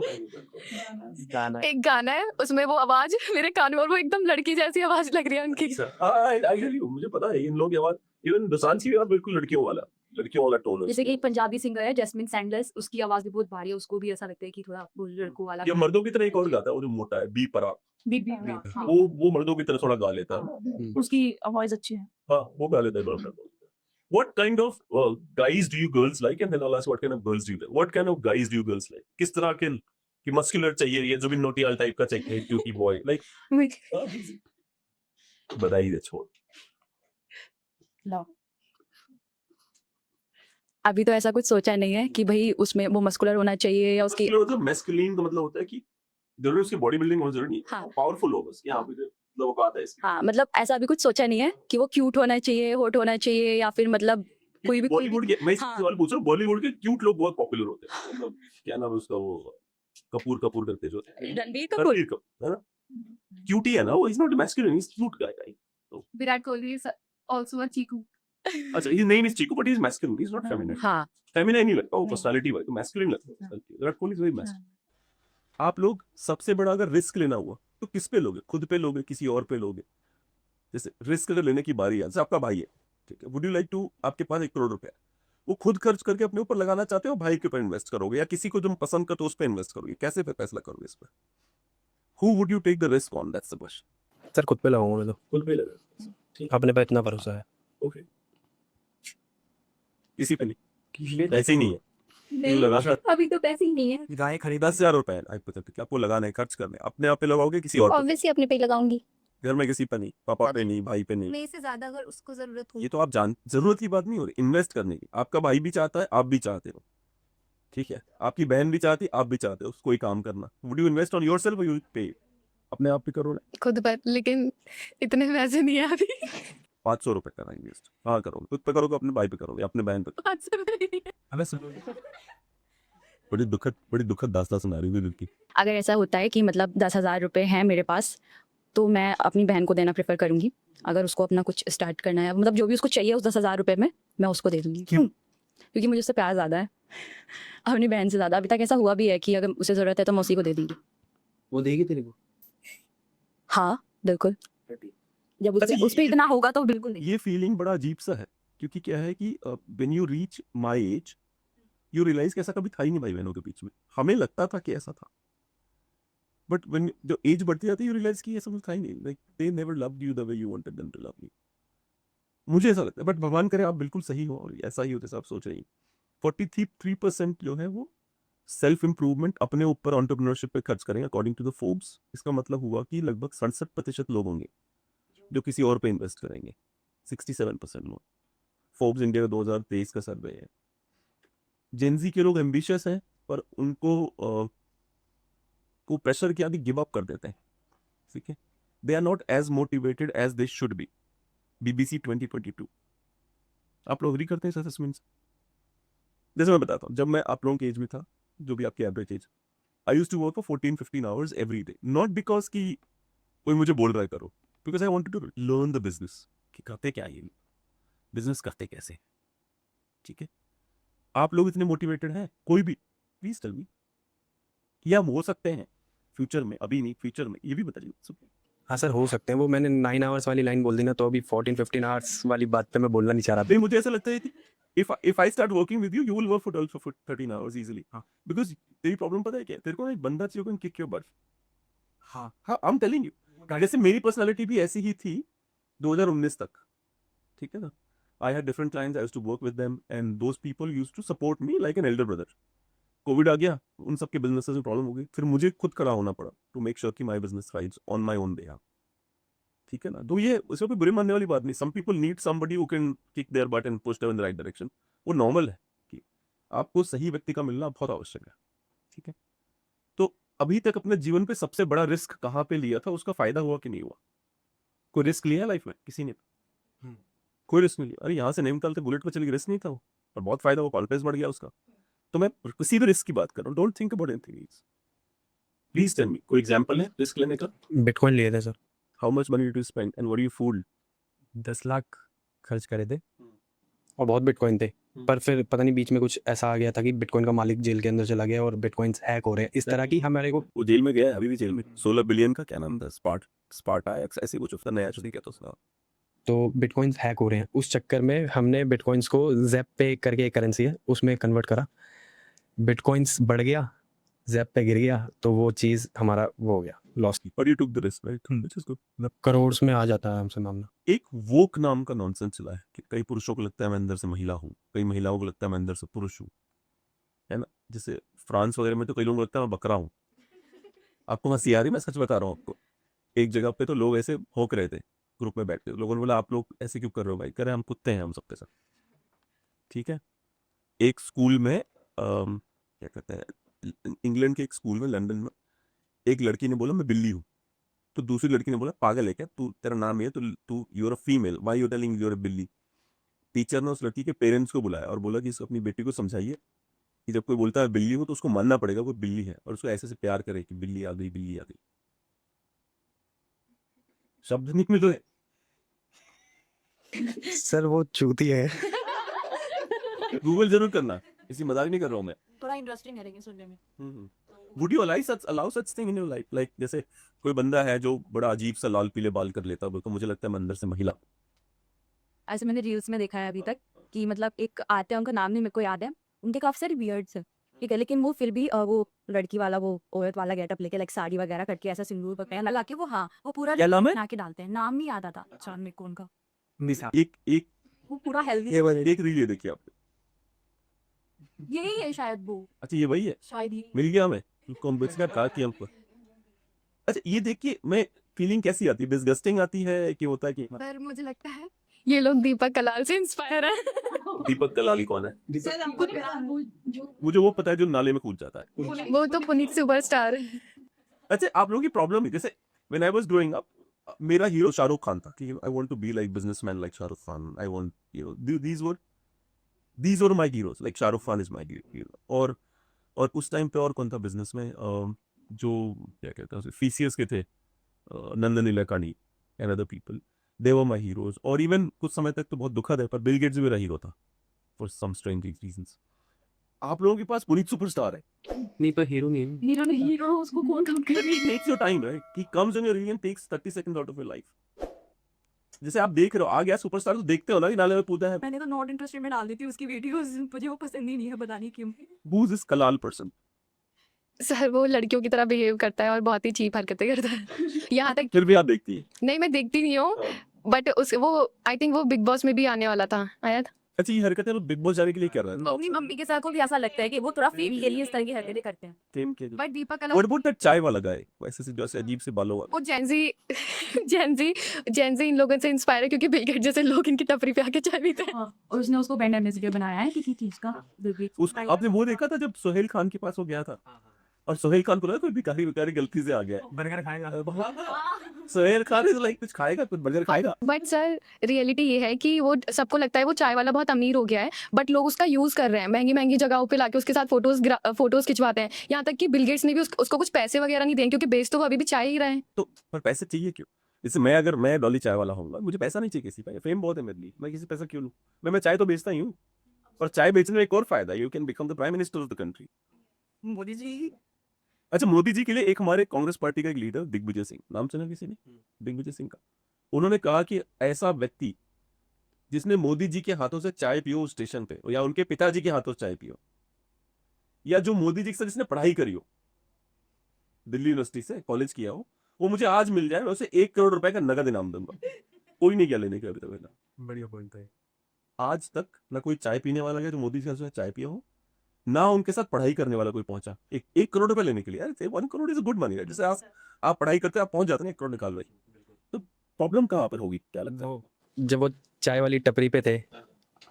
गाना है। एक गाना है उसमें वो आवाज मेरे कान में, और वो एकदम लड़की जैसी आवाज लग रही है उनकी। आई मुझे पता है इन लोग की आवाज, इवन दोसांझ की भी आवाज बिल्कुल लड़कियों वाला टोन है। जैसे कि एक पंजाबी सिंगर है जैस्मिन सैंडलर्स, उसकी आवाज भी बहुत भारी है, उसको भी ऐसा लगता है कि थोड़ा वो लड़कों वाला ये मर्दों की तरह एक और गाता है वो जो मोटा है, बी पराग, हाँ। वो मर्दों की तरह थोड़ा गा लेता है। उसकी आवाज अच्छी है। हाँ वो गा लेता है बड़ा। What kind of guys do you girls like? And then I'll ask what kind of girls do you like? What kind of guys do you girls like? किस तरह के कि मस्कुलर चाहिए, ये जुबिन नौटियाल टाइप का चाहिए, क्यूटी बॉय लाइक बताइए दे छोड़। अभी तो ऐसा कुछ सोचा नहीं है कि भाई उसमें वो मस्कुलर होना चाहिए या उसकी मतलब मैस्कुलिन का मतलब होता है कि जरूरी उसकी बॉडी बिल्डिंग होना जरूरी नहीं, हाँ। पावरफुल हो बस, यहाँ पे मतलब औकात है इसकी। हाँ मतलब ऐसा अभी कुछ सोचा नहीं है कि वो क्यूट होना चाहिए, हॉट होना चाहिए, या फिर मतलब कोई भी बॉलीवुड के मैं इस हाँ। सवाल पूछ रहा हूँ, बॉलीवुड के क्यूट लोग बहुत पॉपुलर होते हैं, मतलब क्या नाम है उसका, वो कपूर करते जो रणबीर कपूर रणबीर कपूर है ना, क्यूटी है ना वो, is not masculine, is cute guy. Virat Kohli is also a Chiku. अच्छा his name is Chico but he is masculine, he is not feminine. हाँ फेमिनाइन नहीं लगता वो, पर्सनालिटी वाइज तो मैस्कुलिन लगता है। Virat Kohli is very masculine. आप लोग सबसे बड़ा अगर रिस्क लेना हुआ तो किस पे लोगे? खुद पे लोगे, किसी और पे लोगे? जैसे रिस्क अगर लेने की बारी है, जैसे आपका भाई है, ठीक है, वुड यू लाइक टू, आपके पास 1 करोड़ रुपया है, वो खुद खर्च करके अपने ऊपर लगाना चाहते हो, भाई के ऊपर इन्वेस्ट करोगे, या किसी को जो पसंद करते हो उस पर इन्वेस्ट करोगे? कैसे पे फैसला करोगे इस पर? Who would you take the risk on? That's the question. Sir खुद पे लगाऊंगा मैं तो, खुद पे लगा, अपने पे इतना भरोसा है। ओके, किसी पे नहीं, ऐसे ही नहीं है, क्यों लगा सकते? अभी तो पैसे ही नहीं है। गाय खरीदा 10,000 रुपए है, आपको लगाना है, खर्च करने, अपने आप पे लगाओगे किसी और पे? ऑब्वियसली अपने पे ही लगाऊंगी। घर में किसी पे नहीं, पापा पे नहीं, भाई पे नहीं। मेरे से ज्यादा अगर उसको जरूरत हो ये तो आप जरूरत की बात नहीं हो रही, इन्वेस्ट करने की। आपका भाई भी चाहता है, आप भी चाहते हो, ठीक है, आपकी बहन भी चाहती, आप भी चाहते हो कोई काम करना। Would you invest on yourself और यू पे अपने आप पे करोगे? खुद पर, लेकिन इतने पैसे नहीं है अभी। 500 रुपए करना इन्वेस्ट, हाँ करोगे, खुद पे करोगे, अपने भाई पे करोगे, अपने बहन पे? 500 रुपए नहीं है। अबे सुनो, बड़ी दुखद दास्तान सुना रही हूँ की। अगर ऐसा होता है कि मतलब 10,000 रुपए हैं मेरे पास, तो मैं अपनी बहन को देना प्रेफर करूंगी। अगर उसको अपना कुछ स्टार्ट करना है, मतलब जो भी उसको चाहिए उस 10,000 रुपए में, मैं उसको दे दूंगी। क्यों? क्योंकि मुझे उससे प्यार ज़्यादा है, अपनी बहन से ज़्यादा। अभी तक ऐसा हुआ भी है कि अगर उसे ज़रूरत है तो मैं उसी को दे दूंगी। वो देगी तेरे को? हाँ बिल्कुल, जब अच्छा, उस पर इतना होगा तो बिल्कुल नहीं। ये फीलिंग बड़ा अजीब सा है, क्योंकि क्या है कि when you reach my age you realize कि ऐसा कभी था ही नहीं भाई बहनों के बीच में। हमें लगता था कि ऐसा था, बट व्हेन जो एज बढ़ती जाती है यू रियलाइज कि ऐसा कुछ था ही नहीं, like they never loved you the way you wanted them to love you. मुझे ऐसा लगता है, बट भगवान करे आप बिल्कुल सही हो और ऐसा ही हो जैसा आप सोच रही हैं। 43% जो है वो सेल्फ इंप्रूवमेंट, अपने ऊपर एंटरप्रेन्योरशिप पे खर्च करेंगे अकॉर्डिंग टू द फोर्ब्स। इसका मतलब हुआ कि लगभग 67% लोग होंगे जो किसी और पे इन्वेस्ट करेंगे। 67% लोग, फोर्ब्स इंडिया 2023 का सर्वे है। जेनजी के लोग एम्बिशियस हैं, पर उनको को प्रेशर किया कि गिव अप कर देते हैं, ठीक है। They are not as motivated as they should be. BBC 2022। आप लोग एग्री करते हैं इस असेसमेंट से? जैसे मैं बताता हूँ, जब मैं आप लोगों के एज में था, जो भी आपकी average age, I used to work for 14-15 hours every day, not because कि कोई मुझे बोल रहा है करो, because I wanted to learn the business कि करते क्या, ये बिजनेस करते कैसे, ठीक है। आप लोग इतने मोटिवेटेड हैं कोई भी, प्लीज टेल मी कि हम हो सकते हैं फ्यूचर में, अभी नहीं फ्यूचर में, ये भी बताइए। हाँ सर, हो सकते हैं। वो मैंने 9 आवर्स वाली लाइन बोल दी ना, तो अभी 14-15 आवर्स वाली बात पे मैं बोलना नहीं चाह रहा नहीं, मुझे ऐसा लगता है कि if I start working with you, you will work for 12 for 13 hours easily. हाँ, because तेरी प्रॉब्लम पता है क्या है? तेरे को ना एक बंदा चाहिए who can kick your butt. हाँ हाँ, I'm telling you. जैसे मेरी पर्सनालिटी भी ऐसी ही थी 2019 तक, ठीक है ना? I had different clients, I used to work with them, and those people used to support me like an elder brother. Covid आ गया, उन सबके बिजनेसेस में प्रॉब्लम हो गई, फिर मुझे खुद खड़ा होना पड़ा टू मेक श्योर कि my business thrives on my own behalf, ठीक है ना? तो ये उसमें कोई बुरे मानने वाली बात नहीं। Some people need somebody who can kick their butt and push them in the right direction. वो नॉर्मल है कि आपको सही व्यक्ति का मिलना बहुत आवश्यक है, ठीक है? तो अभी तक अपने जीवन पे सबसे बड़ा रिस्क कहाँ पे लिया था, उसका फायदा हुआ कि नहीं हुआ? कोई रिस्क लिया है लाइफ में किसी ने? कोई रिस्क नहीं लिया। अरे यहाँ से नैनीताल से बुलेट पर चली, रिस्क नहीं था वो, पर बहुत फायदा हुआ, कॉन्फिडेंस बढ़ गया उसका। तो मैं किसी भी रिस्क की बात कर रहा हूँ, don't think about anything else. Please tell me कोई एग्जांपल है रिस्क लेने का? बिटकॉइन लिए थे sir, how much money did you spend and were you fooled? 10 lakh खर्च करे थे और बहुत बिटकॉइन थे। पर फिर पता नहीं बीच में कुछ ऐसा आ गया था कि बिटकॉइन का मालिक जेल के अंदर चला गया और बिटकॉइंस हैक हो रहे हैं। इस तरह की हमारे को वो जेल में गया है, अभी भी जेल में। 16 बिलियन का क्या नाम था, स्पार्टा एक्स ऐसे कुछ उसका नया चुनी क्या था उसका। तो बिटकॉइंस हैक हो रहे हैं। उस चक्कर में हमने बिटकॉइंस को ज़ैप पे करके एक करेंसी है उसमें कन्वर्ट करा। बिटकॉइंस बढ़ गया, ज़ैप पे गिर गया, तो वो चीज़ हमारा वो हो गया, loss. But you took the risk right, which is good. Crore में आ जाता है हमसे मामला। एक वोक नाम का नॉनसेंस चला है कि कई पुरुषों को लगता है मैं अंदर से महिला हूँ, कई महिलाओं को लगता है मैं अंदर से पुरुष हूँ, है ना? जैसे फ्रांस वगैरह में तो कई लोगों को लगता है मैं बकरा हूँ। आपको हंसी आ रही, मैं सच बता रहा हूँ आपको। एक जगह पे तो लोग ऐसे होक रहे थे ग्रुप में बैठे, लोगों ने बोला आप लोग ऐसे क्यों कर रहे हो भाई? करे हम कुत्ते हैं हम सबके साथ, ठीक है? एक स्कूल में क्या कहते हैं, इंग्लैंड के एक स्कूल में लंदन में एक लड़की ने बोला मैं बिल्ली हूँ, तो दूसरी लड़की ने बोला पागल है क्या तू, तेरा नाम ये, तो तू you are a female, why you telling you are a बिल्ली? टीचर ने उस लड़की के पेरेंट्स को बुलाया और बोला कि इसको अपनी बेटी को समझाइए कि जब कोई बोलता है बिल्ली हो तो उसको मानना पड़ेगा वो बिल्ली है, और उसको ऐसे से प्यार करे कि बिल्ली आ गई, बिल्ली आ गई। शब्द नहीं मिल रहे। सर वो चूती है। गूगल जरूर करना, इसी मजाक नहीं कर रहा हूँ मैं। थोड़ा इंटरेस्टिंग है सुनने में। Would you allow such thing in your life? Like जैसे कोई बंदा है जो बड़ा अजीब सा लाल पीले बाल कर लेता है, तो मुझे लगता है मैं अंदर से महिला। ऐसे मैंने रील्स में देखा है अभी तक कि मतलब एक आते हैं, उनका नाम नहीं मेरे को याद है, उनके काफ़ी सारे बियर्ड्स है, ठीक है, लेकिन वो फिर भी वो लड़की वाला वो औरत वाला गेटअप लेके लाइक साड़ी वगैरह करके ऐसा सिंदूर वगैरह लगा के वो हाँ वो पूरा क्या नाम है? बना के डालते हैं। नाम नहीं याद आता अच्छा मेरे को उनका। एक वो पूरा हेल्दी एक रील ये देखिए आपने। यही है शायद वो, अच्छा ये वही है, शायद ही। मिल गया हमें, कॉम्बिनेशन कहा कि हमको। अच्छा ये देखिए, मैं फीलिंग कैसी आती है? डिसगस्टिंग आती है कि होता है कि पर मुझे लगता है ये लोग दीपक कलाल से इंस्पायर है। दीपक कलाली कौन है? मुझे वो पता है जो नाले में कूद जाता है। वो तो पुनीत सुपरस्टार है। अच्छा आप लोगों की प्रॉब्लम है, जैसे when I was growing up मेरा हीरो शाहरुख खान था कि I want to be like businessman like Shahrukh Khan, I want you know these were my heroes, like Shahrukh Khan is my hero। और उस टाइम पे और कौन था बिजनेस में, जो क्या कहते हैं फीसियस के थे, Nandan Nilekani and other people, they were my heroes. और इवन कुछ समय तक तो बहुत दुखद है पर बिल गेट्स भी मेरा हीरो था फॉर सम स्ट्रेंज रीजंस। आप लोगों के पास पुनीत सुपरस्टार है, नहीं पर हीरो नहीं है। हीरो उसको कौन काउंट कर रही है? takes your time, right? He comes in your reel and takes 30 seconds out of your life। जैसे आप देख रहे हो आ गया सुपरस्टार, तो देखते हो ना कि नाले में कूदा है। मैंने तो नॉट इंटरेस्टेड में डाल दी थी उसकी वीडियोस, मुझे वो पसंद ही नहीं है, पता नहीं क्यों। Who is this Kalal person? Sir वो लड़कियों की तरह बिहेव करता है और बहुत ही चीप हरकतें करता है। यहाँ तक फिर भी आप देखती है। नहीं मैं देखती नहीं हूँ, बट उस वो आई थिंक वो बिग बॉस में भी आने वाला था, आया था। अच्छा ये हरकतें वो बिग बॉस जाने के लिए कर रहा है? अपनी मम्मी के साथ को भी ऐसा लगता है कि वो थोड़ा फेम के लिए इस तरह की हरकतें करते हैं। Same के but Deepak What Kalal about that चाय वाला guy? वैसे से जैसे अजीब से बालों वाला। वो जेंजी इन लोगों से इंस्पायर है क्योंकि बिल गेट जैसे लोग इनकी टपरी पे आके चाय पीते हैं। और उसने उसको ब्रांड एम्बेसडर बनाया है किसी चीज का। आपने वो देखा था जब सोहेल खान के पास वो गया था और सोहेल खान को लगा कोई भिखारी गलती से आ गया है। बर्गर खाएगा। सोहेल खान इज लाइक कुछ खाएगा, कुछ बर्गर खाएगा। बट सर रियलिटी ये है कि वो सबको लगता है वो चाय वाला बहुत अमीर हो गया है, बट लोग उसका यूज कर रहे हैं, महंगी महंगी जगहों पे लाके उसके साथ फोटोज खिंचवाते हैं। यहाँ तक कि बिल गेट्स ने भी उसको कुछ पैसे वगैरह नहीं दें क्योंकि बेच तो वो अभी भी चाय ही रहे हैं। तो पर पैसे चाहिए क्यों? जैसे अगर मैं डॉली चाय वाला होऊंगा, मुझे पैसा नहीं चाहिए किसी पे, फेम बहुत है मेरे लिए, मैं किसी पैसा क्यों लूं? मैं चाय तो बेचता ही हूँ। और चाय बेचने में एक और फायदा, you can become the prime minister of the country. Modi ji अच्छा, मोदी जी के लिए एक हमारे कांग्रेस पार्टी का एक लीडर दिग्विजय सिंह, नाम सुना किसी ने? दिग्विजय सिंह का। उन्होंने कहा कि ऐसा व्यक्ति जिसने मोदी जी के हाथों से चाय पियो स्टेशन पे, या उनके पिताजी के हाथों से चाय पियो, या जो मोदी जी के साथ जिसने पढ़ाई करी हो, दिल्ली यूनिवर्सिटी से कॉलेज किया हो, वो मुझे आज मिल जाए, मैं उसे 1 करोड़ रुपए का नगद इनाम दूंगा। कोई नहीं गया लेने के अभी तक मिला। बढ़िया पॉइंट है। आज तक ना कोई चाय पीने वाला गया जो मोदी जी के साथ चाय पिया हो, ना उनके साथ पढ़ाई करने वाला कोई पहुंचा 1 करोड़ रुपए लेने के लिए। यार 1 करोड़ इज गुड मनी, जैसे आप पढ़ाई करते आप पहुंच जाते हैं 1 करोड़ निकाल रहे। तो प्रॉब्लम कहाँ पर होगी, क्या लगता है? जब वो चाय वाली टपरी पे थे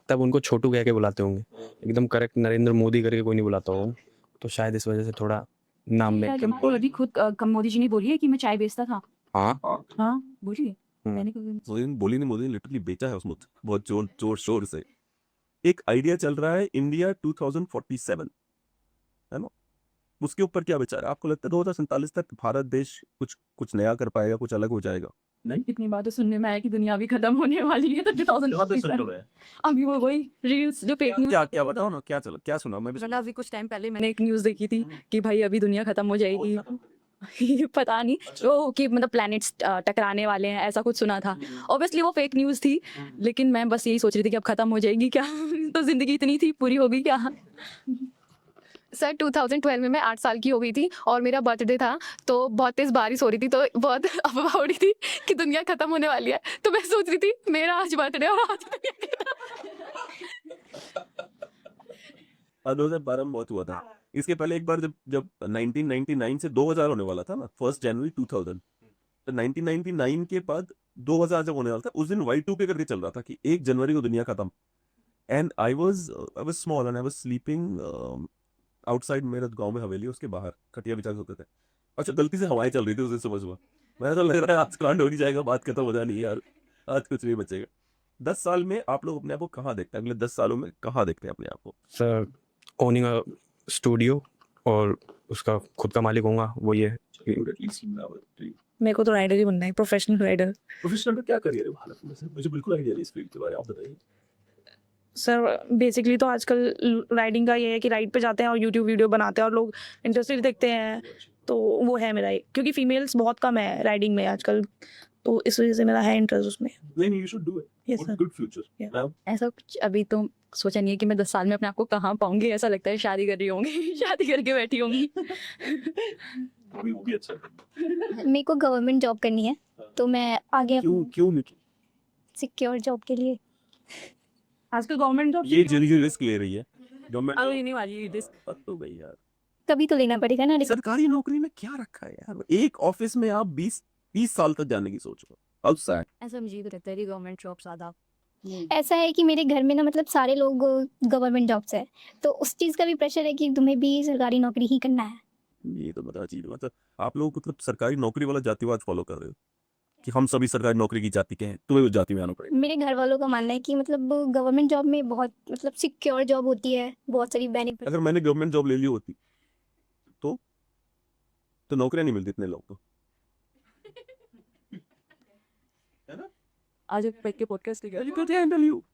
तब उनको छोटू कह के बुलाते होंगे, एकदम करेक्ट नरेंद्र मोदी करके कोई नहीं बुलाता होगा, तो शायद इस वजह से थोड़ा नाम में अभी खुद मोदी जी ने बोली है कि मैं चाय बेचता था। हाँ हाँ बोलिए। हम्म। मैंने कभी मोदी ने लिटरली बेचा है उसमें बहुत जोर शोर से। एक आइडिया चल रहा है इंडिया 2047, है ना? उसके ऊपर क्या विचार है? आपको लगता है 2047 तक भारत देश कुछ नया कर पाएगा, कुछ अलग हो जाएगा? इतनी बातें सुनने में आया कि दुनिया भी खत्म होने वाली है, तो 2047 अभी वो वही रील्स जो फेक न्यूज। क्या बताओ ना, क्या सुना? मैं भी मतलब अभी कुछ टाइम पहले मैंने एक न्यूज़ देखी थी कि भाई अभी दुनिया खत्म हो जाएगी। पता नहीं वो कि मतलब प्लैनेट्स टकराने वाले हैं, ऐसा कुछ सुना था। ऑब्वियसली वो फेक न्यूज़ थी, लेकिन मैं बस यही सोच रही थी कि अब खत्म हो जाएगी क्या? तो जिंदगी इतनी थी, पूरी हो गई क्या? सर 2012 में मैं 8 साल की हो गई थी और मेरा बर्थडे था, तो बहुत तेज़ बारिश हो रही थी, तो बहुत अफवाह उड़ी थी कि दुनिया खत्म होने वाली है। तो मैं सोच रही थी मेरा आज बर्थडे और आज हाँ, 2012 में बहुत हुआ था। इसके पहले एक बार जब 1999 से 2000 होने वाला था ना, 1 जनवरी 2000, तो 1999 के बाद 2000 जब होने वाला था, उस दिन Y2K करके चल रहा था कि 1 जनवरी को दुनिया खत्म। And I was small and I was sleeping outside मेरे गांव में हवेली, उसके बाहर खटिया बिछा के सोते थे। अच्छा, गलती से हवाएं चल रही थी उस दिन सुबह। मैं तो लग रहा है आज कांड हो ही जाएगा, बात खत्म हो जानी है यार, आज कुछ नहीं बचेगा। 10 साल में आप लोग अपने आप को कहाँ देखते हैं? अगले 10 सालों में कहाँ देखते हैं अपने आप को? सर ओनिंग अ स्टूडियो और उसका खुद का मालिक होऊंगा, वो ये मेरे को तो राइडर ही बनना है, प्रोफेशनल राइडर। प्रोफेशनल का क्या करियर है भारत में? सर मुझे बिल्कुल आइडिया नहीं इस फील्ड के बारे में, आप बताइए। सर बेसिकली तो आजकल राइडिंग का ये है कि राइड पे जाते हैं और यूट्यूब वीडियो बनाते हैं और लोग इंटरेस्टेड देखते हैं, तो वो है मेरा, क्योंकि फीमेल्स बहुत कम है राइडिंग में आजकल, तो इस वजह से मेरा है इंटरेस्ट उसमें। नहीं, you should do it. Yes, sir. Good future. Yeah. ऐसा कुछ अभी तो सोचा नहीं है कि मैं 10 साल में अपने आप को कहाँ पाऊंगी। ऐसा लगता है शादी कर रही होंगी, शादी करके बैठी होंगी। वो भी अच्छा है। मेरे को गवर्नमेंट जॉब करनी है, तो मैं आगे क्यों नहीं? सिक्योर जॉब के लिए। आजकल गवर्नमेंट जॉब ये जिंदगी रिस्क ले रही है गवर्नमेंट। अभी नहीं वाली रिस्क। तो भाई यार, कभी तो लेना पड़ेगा ना। सरकारी नौकरी में क्या रखा है यार? एक ऑफिस में आप 20 साल तक जाने की सोच रहे हो। आउटसाइड ऐसा मुझे तो लगता है गवर्नमेंट जॉब ज़्यादा। ऐसा है कि मेरे घर में ना मतलब सारे लोग गवर्नमेंट जॉब से है, तो उस चीज़ का भी प्रेशर है कि तुम्हें भी सरकारी नौकरी ही करना है। ये तो बता चीज, मतलब आप लोग मतलब सरकारी नौकरी वाला जातिवाद फॉलो कर रहे हो कि हम सभी सरकारी नौकरी की जाति के हैं, तुम्हें उस जाति में आना पड़ेगा। मेरे घर वालों का मानना है कि मतलब गवर्नमेंट जॉब में बहुत मतलब सिक्योर जॉब होती है, बहुत सारी बेनिफिट। अगर मैंने गवर्नमेंट जॉब ले ली होती तो नौकरियां नहीं मिलती इतने लोग को, है ना? आज बैठ के podcast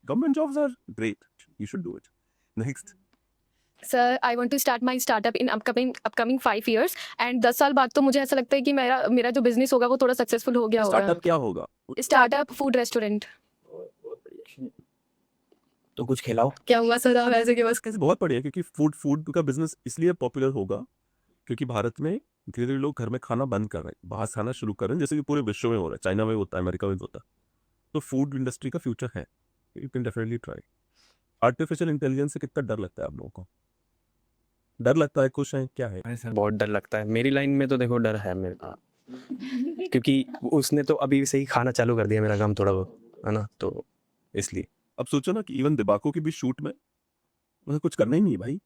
Government jobs are great. You should do it. Next. Sir I want to start my startup in upcoming 5 years and 10 साल बाद तो मुझे ऐसा लगता है कि मेरा जो बिजनेस होगा वो थोड़ा सक्सेसफुल हो गया होगा। स्टार्टअप क्या होगा? Startup food restaurant. तो कुछ खिलाओ। क्या हुआ सर, आप ऐसे के बस बहुत बढ़िया, क्योंकि फूड का बिजनेस इसलिए पॉपुलर होगा क्योंकि भारत में धीरे धीरे लोग घर में खाना बंद कर रहे हैं, बाहर खाना शुरू कर रहे हैं, जैसे कि पूरे विश्व में हो रहा है। चाइना में होता है, अमेरिका में होता है। तो फूड इंडस्ट्री का फ्यूचर है, you can definitely try. Artificial intelligence से कितना डर लगता है आप लोगों को? डर लगता है, खुश है, क्या है? बहुत डर लगता है। मेरी लाइन में तो देखो डर है मेरे का, क्योंकि उसने तो अभी से ही खाना चालू कर दिया मेरा काम थोड़ा बहुत, है ना, तो इसलिए। अब सोचो ना कि इवन दिबाको की भी शूट में मतलब कुछ करना ही नहीं है भाई।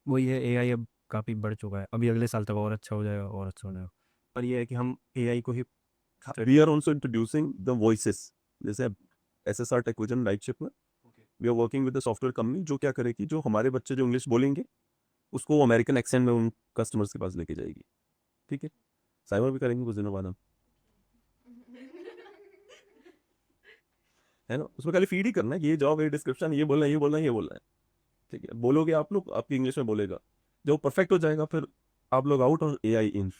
वही है, एआई अब काफ़ी बढ़ चुका है, अभी अगले साल तक और अच्छा हो जाएगा और अच्छा हो जाएगा। पर ये है कि हम एआई को ही we are also introducing the voices, जैसे SSR टेकविजन नाइट शिफ्ट में we are working with the software company जो क्या करेगी, जो हमारे बच्चे जो इंग्लिश बोलेंगे उसको वो अमेरिकन एक्सेंट में उन कस्टमर्स के पास लेके जाएगी। ठीक है, साइबर भी करेंगे कुछ दिनों बाद हम, है ना? उसमें खाली फीड ही करना है, ये जॉब, ये डिस्क्रिप्शन, ये बोलना है, ये बोलना है, ये बोलना है। ठीक है, बोलोगे आप लोग, आपकी इंग्लिश में बोलेगा, जब वो परफेक्ट हो जाएगा फिर आप लोग आउट और एआई इन।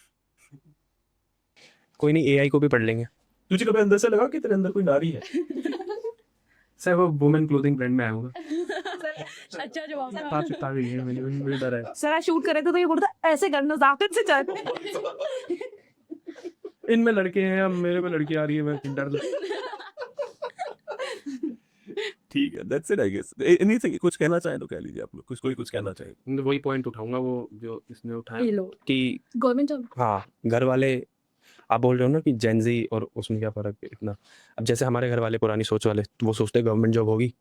कोई नहीं, एआई को भी पढ़ लेंगे। तुझे कभी अंदर से लगा कि तेरे अंदर कोई नारी है? सर वो वुमेन क्लोथिंग ब्रांड में आया होगा। अच्छा जवाब पता भी है, मुझे डर है। सर आज शूट करे थे तो ये बोलता ऐसे कर नजाकत से चल। इनमें लड़के हैं, अब मेरे में लड़की आ रही है, मैं डर ठीक है, that's it I guess. Anything कुछ कहना चाहें तो कह लीजिए आप लोग, कोई कुछ कहना चाहे। वही पॉइंट उठाऊंगा वो जो इसने उठाया ये लो कि गवर्नमेंट जॉब हाँ, घर वाले आप बोल रहे हो ना कि जेनजी और उसमें क्या फ़र्क है इतना। अब जैसे हमारे घर वाले पुरानी सोच वाले, तो वो सोचते हैं गवर्नमेंट जॉब होगी,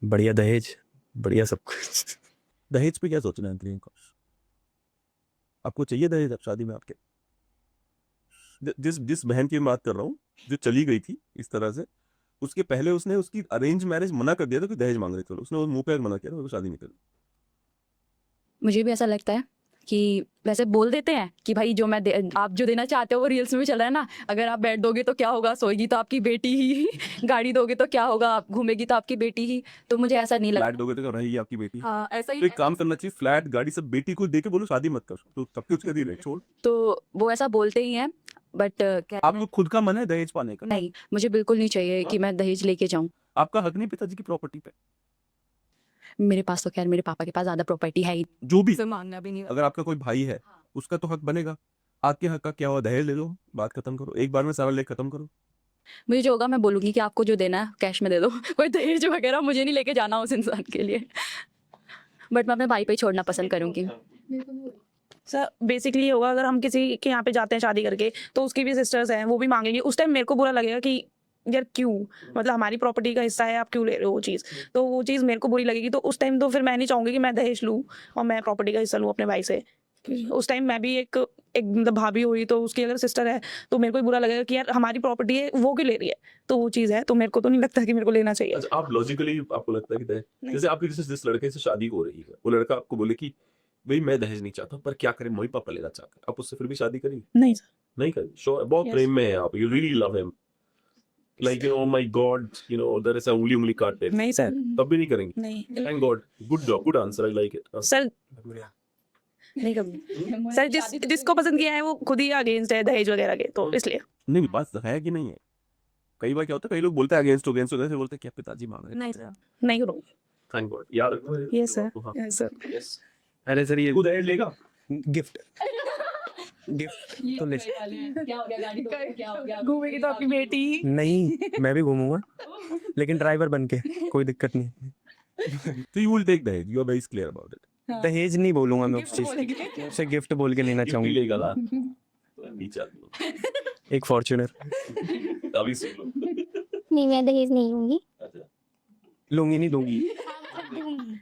बढ़िया दहेज, बढ़िया सब कुछ। दहेज पे क्या सोचना है प्रियंका? आपको चाहिए दहेज अब शादी में आपके? जिस बहन की मैं बात कर रहा हूँ जो चली गई थी इस तरह से, उसके पहले उसने उसकी अरेंज मैरिज मना कर दिया था कि दहेज मांग रहे थे, उसने वो मुंह पे मना किया था, वो शादी नहीं करी। मुझे भी ऐसा लगता है कि वैसे बोल देते हैं कि भाई जो आप जो देना चाहते हो वो रील्स में भी चल रहा है ना, अगर आप बेड दोगे तो क्या होगा, सोएगी तो आपकी बेटी ही, गाड़ी दोगे तो क्या होगा, आप घूमेगी तो आपकी बेटी ही। तो मुझे ऐसा नहीं फ्लैट लगता। दोगे तो रहेगी आपकी बेटी। हाँ ऐसा तो ही। एक काम करना चाहिए, फ्लैट गाड़ी सब बेटी को दे के बोलो शादी मत कर, तो तब के उसका दी छोड़। तो वो ऐसा बोलते ही हैं, बट आपको खुद का मन है दहेज पाने का? नहीं, मुझे बिल्कुल नहीं चाहिए कि मैं दहेज लेके जाऊं। आपका हक नहीं पिताजी की प्रॉपर्टी पे? मेरे पास तो खैर मेरे पापा के पास ज्यादा प्रॉपर्टी है ही, जो भी, से मांगना भी नहीं। अगर आपका कोई भाई है उसका तो हक बनेगा। आपके हक का क्या हुआ? दहेज ले लो, बात खत्म करो, एक बार में सारा लेख खत्म करो। मुझे जो होगा मैं बोलूंगी कि आपको जो देना है कैश में दे दो। कोई दहेज वगैरह मुझे नहीं लेके जाना उस इंसान के लिए, बट मैं अपने भाई पे ही छोड़ना पसंद करूंगी। सर बेसिकली ये होगा, अगर हम किसी के यहाँ पे जाते हैं शादी करके तो उसकी भी सिस्टर्स हैं, वो भी मांगेंगे। उस टाइम मेरे को बुरा लगेगा कि यार क्यों, मतलब हमारी प्रॉपर्टी का हिस्सा है, आप क्यों ले रहे हो वो चीज़, तो वो चीज़ मेरे को बुरी लगेगी। तो उस टाइम तो फिर मैं नहीं चाहूँगी कि मैं दहेज लूँ और मैं प्रॉपर्टी का हिस्सा लूँ अपने भाई से। उस टाइम मैं भी एक मतलब भाभी हुई तो उसकी अगर सिस्टर है तो मेरे को भी बुरा लगेगा कि यार हमारी प्रॉपर्टी है, वो क्यों ले रही है, तो वो चीज़ है। तो मेरे को तो नहीं लगता कि मेरे को लेना चाहिए। अच्छा, आप लॉजिकली आपको लगता है कि दहेज, नहीं। जैसे आपकी जिस लड़के से शादी हो रही है वो लड़का आपको बोले कि भाई मैं दहेज नहीं चाहता, पर क्या करें, मम्मी पापा लेना चाहते हैं, आप उससे फिर भी शादी करेंगी? नहीं सर, नहीं करें? श्योर? बहुत Yes. प्रेम में है आप, you really love him, like you know, my god, you know there is a उंगली काटे, नहीं सर, तब भी नहीं करेंगे? नहीं thank god, good job, good answer, I like it. Sir, नहीं कभी सर। जिसको पसंद किया है वो खुद ही अगेंस्ट है दहेज वगैरह के, तो इसलिए नहीं, बात है कि नहीं है। कई बार क्या होता है, कई लोग बोलते हैं अगेंस्ट होते हैं, बोलते हैं क्या पिताजी मांग रहे हैं। नहीं सर, नहीं करूँगी। थैंक गॉड, याद रखो। यस सर, हाँ, यस सर। यस। अरे सर ये तू दहेज लेगा? गिफ्ट तो ले क्या हो गया, गाड़ी तो क्या हो गया, घूमेगी तो आपकी बेटी। नहीं, मैं भी घूमूंगा लेकिन ड्राइवर बन के, कोई दिक्कत नहीं। तो यू विल टेक दहेज, you are very clear about it. दहेज नहीं बोलूंगा मैं उस Gift चीज, बोलेंगे। उसे गिफ्ट बोल के लेना गिफ्ट चाहूंगा। लेगा ना, नीचे आदमी। एक फॉर्च्यूनर अभी सुन लो। नहीं, मैं दहेज नहीं लूंगी। अच्छा, लूंगी, नहीं दूंगी।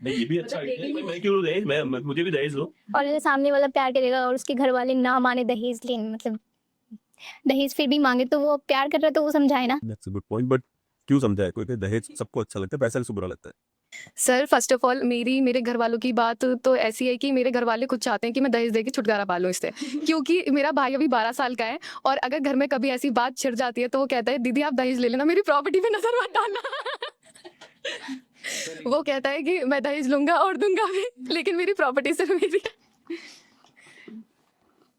नहीं ये भी अच्छा है, मैं क्यों दहेज, मुझे भी दहेज लो। और अगर सामने वाला प्यार करेगा और उसके घर वाले ना माने दहेज लेने, मतलब दहेज फिर भी मांगे, तो वो प्यार कर रहा है तो वो समझाए ना। That's a good point, but क्यों समझाए? कोई दहेज सबको अच्छा लगता है, पैसा किसको बुरा लगता है? सर फर्स्ट ऑफ ऑल मेरे घर वालों की बात तो ऐसी है कि मेरे घर वाले खुद चाहते हैं कि मैं दहेज देके छुटकारा पा लूँ इससे, क्योंकि मेरा भाई अभी 12 साल का है, और अगर घर में कभी ऐसी बात छिड़ जाती है तो वो कहता है दीदी आप दहेज ले लेना, मेरी प्रॉपर्टी पे नजर मत डालना। वो कहता है कि मैं दहेज लूंगा और दूंगा भी, लेकिन मेरी प्रॉपर्टी सिर्फ मेरी है।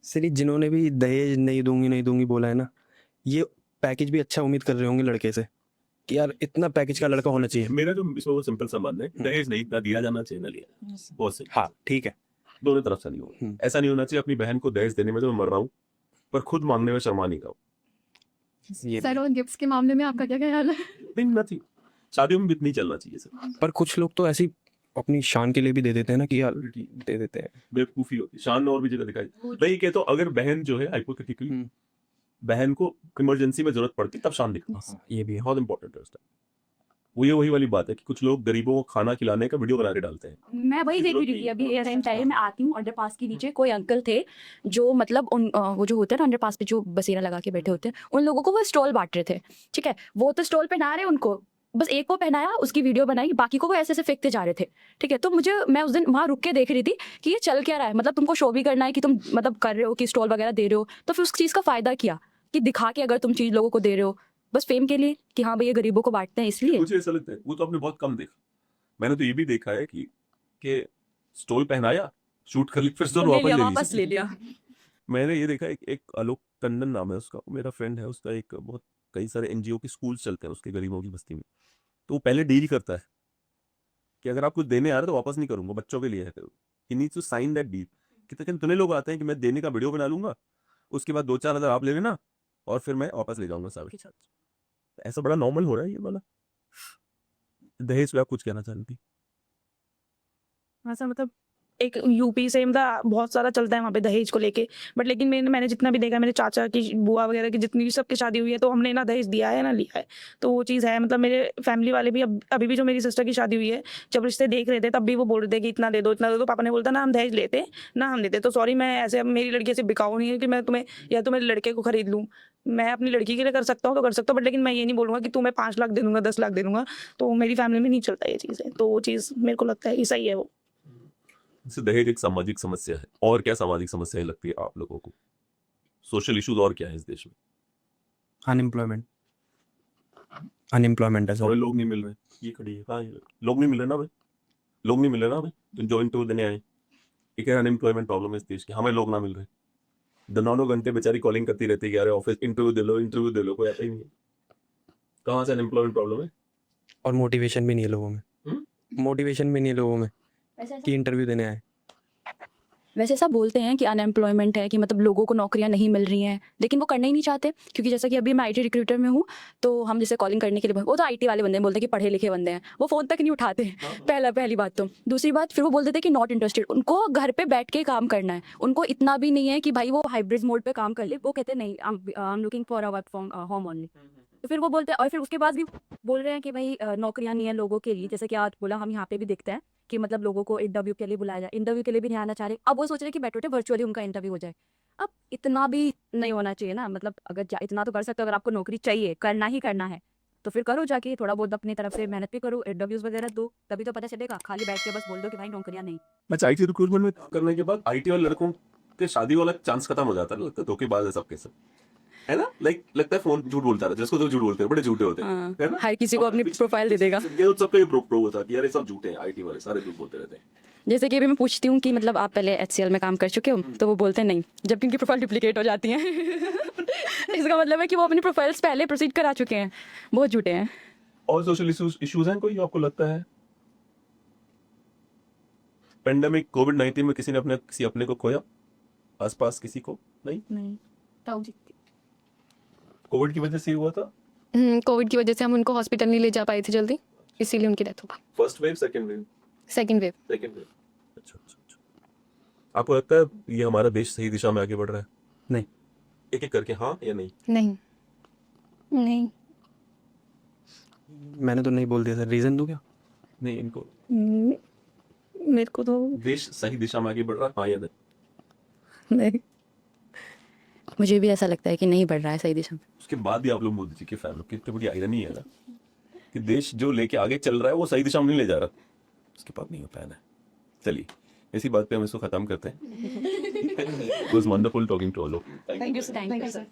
सिर्फ जिन्होंने भी दहेज नहीं दूंगी बोला है ना, ये पैकेज भी अच्छा उम्मीद कर रहे होंगे लड़के से कि यार इतना पैकेज का लड़का होना चाहिए। मेरा जो इसमें सिंपल सा मानना है, दहेज नहीं, ना दिया जाना चाहिए ना लिया, बहुत सही। हाँ ठीक है, दोनों तरफ से नहीं होगा। ऐसा नहीं होना चाहिए अपनी बहन को दहेज देने में तो मैं मर रहा हूँ, पर खुद मांगने में शर्मा नहीं खाओ। ये सर और गिफ्ट्स के मामले में आपका क्या ख्याल है? नहीं, नथिंग, शादियों में भी नहीं चलना चाहिए सर। पर कुछ लोग तो ऐसी अपनी शान के लिए भी दे देते हैं ना कि यार दे देते हैं। बेवकूफी होती है, शान और भी जगह दिखाई। मैं ये कहता हूँ, अगर बहन जो है हाइपोथेटिकली बहन को इमरजेंसी में जरूरत पड़ती तब शान दिखती है, ये भी है। बहुत इंपॉर्टेंट है उसका। वही वाली बात है कि कुछ लोग गरीबों को खाना खिलाने का वीडियो बना के डालते हैं। मैं वही देख रही थी अभी एयरलाइन टाइम में आती हूँ, अंडरपास के नीचे कोई अंकल थे जो मतलब उन वो जो होते हैं ना अंडरपास पे जो बसेरा लगा के बैठे होते हैं, उन लोगों को वो स्टॉल बांट रहे थे। ठीक है, वो तो स्टॉल पहना रहे उनको, बस एक को पहनाया, उसकी वीडियो बनाई, बाकी को वो ऐसे ऐसे फेंकते जा रहे थे। ठीक है, तो मैं उस दिन वहाँ रुक के देख रही थी कि ये चल क्या रहा है, मतलब तुमको शो भी करना है कि तुम मतलब कर रहे हो कि स्टॉल वगैरह दे रहे हो, तो फिर उस चीज़ का फायदा क्या कि दिखा के अगर तुम चीज़ लोगों को दे रहे हो बस फेम के लिए कि हाँ भैया गरीबों को बांटते हैं इसलिए। मुझे ऐसा लगता है वो तो आपने बहुत कम देखा। मैंने तो ये भी देखा है कि कि स्टोल पहनाया, शूट कर ली, फिर से वापस ले ली। मैंने ये देखा एक आलोक टंडन नाम है उसका, वो मेरा फ्रेंड है, उसका एक बहुत कई सारे एनजीओ के स्कूल्स चलते हैं उसके गरीबों की बस्ती में। तो वो पहले डील करता है कि अगर आप कुछ देने आ रहे हो तो वापस नहीं करूंगा, बच्चों के लिए है। He needs to sign that deal. कितने लोग आते हैं कि मैं देने का वीडियो बना लूंगा, उसके बाद 2-4 हज़ार आप ले लेना और फिर मैं वापस ले जाऊंगा सारे के साथ। ऐसा बड़ा नॉर्मल हो रहा है ये वाला। दहेज पे आप कुछ कहना चाहती? हाँ सर, मतलब एक यूपी से मतलब बहुत सारा चलता है वहाँ पे दहेज को लेके। बट लेकिन मैंने जितना भी देखा, मेरे चाचा की, बुआ वगैरह की जितनी भी सबकी शादी हुई है, तो हमने ना दहेज दिया है ना लिया है। तो वो चीज़ है, मतलब मेरे फैमिली वाले भी अभी भी जो मेरी सिस्टर की शादी हुई है, जब रिश्ते देख रहे थे तब भी वो बोल रहे थे कि इतना दे दो इतना दे दो। पापा ने बोलता ना हम दहेज लेते ना हम देते। तो सॉरी, मैं ऐसे, अब मेरी लड़की ऐसे बिकाऊ नहीं है कि मैं तुम्हें या तो मेरे लड़के को खरीद लूँ। मैं अपनी लड़की के लिए कर सकता हूँ तो कर सकता हूँ, बट लेकिन मैं ये नहीं बोलूँगा कि तुम्हें 5 लाख दे दूंगा, 10 लाख दे दूंगा। तो मेरी फैमिली में नहीं चलता ये चीज़ है। तो वो चीज़ मेरे को लगता है कि सही है वो। जैसे दहेज एक सामाजिक समस्या है, और क्या सामाजिक समस्याएं लगती है आप लोगों को? सोशल इश्यूज और क्या है इस देश में? अनएम्प्लॉयमेंट है थोड़े सर। लोग नहीं मिल रहे, ये खड़ी है कहाँ है? लोग नहीं मिल रहे ना भाई, लोग नहीं मिल रहे ना भाई, तो जो इंटरव्यू देने आए, ये क्या अनएम्प्लॉयमेंट प्रॉब्लम है इस देश की? हमें लोग ना मिल रहे, 9 घंटे बेचारी कॉलिंग करती रहती है कि अरे ऑफिस इंटरव्यू दे लो, कोई आता ही नहीं है। कहाँ से अनएम्प्लॉयमेंट प्रॉब्लम है? और मोटिवेशन भी नहीं है लोगों में। मोटिवेशन भी नहीं है लोगों में कि इंटरव्यू देने आए। वैसे ऐसा बोलते हैं कि अनएम्प्लॉयमेंट है, कि मतलब लोगों को नौकरियां नहीं मिल रही हैं, लेकिन वो करना ही नहीं चाहते। क्योंकि जैसा कि अभी मैं आईटी रिक्रूटर में हूँ, तो हम जैसे कॉलिंग करने के लिए, वो तो आईटी वाले बंदे हैं, बोलते हैं कि पढ़े लिखे बंदे हैं, वो फ़ोन तक नहीं उठाते। पहली बात तो। दूसरी बात, फिर वो बोल देते हैं कि नॉट इंटरेस्टेड, उनको घर पे बैठ के काम करना है, उनको इतना भी नहीं है कि भाई वो हाइब्रिड मोड पे काम कर ले। वो कहते हैं नहीं, I am looking for a work from home only. तो फिर वो बोलते हैं, और फिर उसके बाद भी बोल रहे हैं कि भाई नौकरियां नहीं है लोगों के लिए। जैसे कि आज बोला, हम यहाँ पे भी देखते हैं कि मतलब लोगों को इंटरव्यू के लिए बुलाया जाए, इंटरव्यू के लिए भी नहीं आना चाह रहे। अब वो सोच रहे कि बैठे वर्चुअली उनका इंटरव्यू हो जाए। अब इतना भी नहीं होना चाहिए ना, मतलब अगर इतना तो कर सकते हो, अगर आपको नौकरी चाहिए, करना ही करना है, तो फिर करो जाके, थोड़ा बहुत अपनी तरफ से मेहनत भी करो, इंटरव्यूज वगैरह दो, तभी तो पता चलेगा। खाली बैठ के बस बोल दो कि भाई नौकरियां नहीं। अच्छा, आईटी रिक्रूटमेंट में काम करने के बाद आईटी वाले लड़कों के शादी वाला चांस खत्म हो जाता है, लगता है धोखेबाज है सबके सब, है ना? लगता है फोन झूठ बोलता है, जिसको तो झूठ बोलते हैं, बड़े झूठे होते हैं, है ना? हर किसी को अपनी प्रोफाइल दे देगा। ये सबका ये प्रो होता है कि यार ये सब झूठे हैं, आईटी वाले सारे झूठ बोलते रहते हैं। जैसे कि अभी मैं पूछती हूँ कि मतलब आप पहले HCL में काम कर चुके हो, तो वो बोलते हैं नहीं, जबकि उनकी प्रोफाइल डुप्लीकेट हो जाती है। इसका मतलब है कि वो अपनी प्रोफाइल्स पहले प्रोसीड करा चुके हैं। बहुत झूठे हैं। और सोशल इश्यूज हैं कोई जो आपको लगता है? पेंडेमिक कोविड-19 में किसी अपने को खोया आसपास किसी को? नहीं, कोविड की वजह से ही हुआ था। कोविड की वजह से हम उनको हॉस्पिटल नहीं ले जा पाए थे जल्दी, इसीलिए उनकी डेथ हो गई। First wave, second wave? Second wave. अच्छा। आपको लगता है ये हमारा देश सही दिशा में आगे बढ़ रहा है? नहीं। एक करके हाँ या नहीं? नहीं। मैंने तो नहीं बोल दिया सर, रीज़न दूँ क्या? नहीं, इनको मेरे को तो देश सही दिशा में आगे बढ़ रहा है, हाँ या नहीं? नहीं। मुझे भी ऐसा लगता है कि नहीं बढ़ रहा है सही दिशा में। उसके बाद भी आप लोग मोदी जी के फैन हो, कितनी बड़ी आयरनी है ना कि देश जो लेके आगे चल रहा है वो सही दिशा में नहीं ले जा रहा, उसके बाद नहीं हो फैन है। चलिए, इसी बात पे हम इसको खत्म करते हैं। It was wonderful talking to all of you. Thank you sir.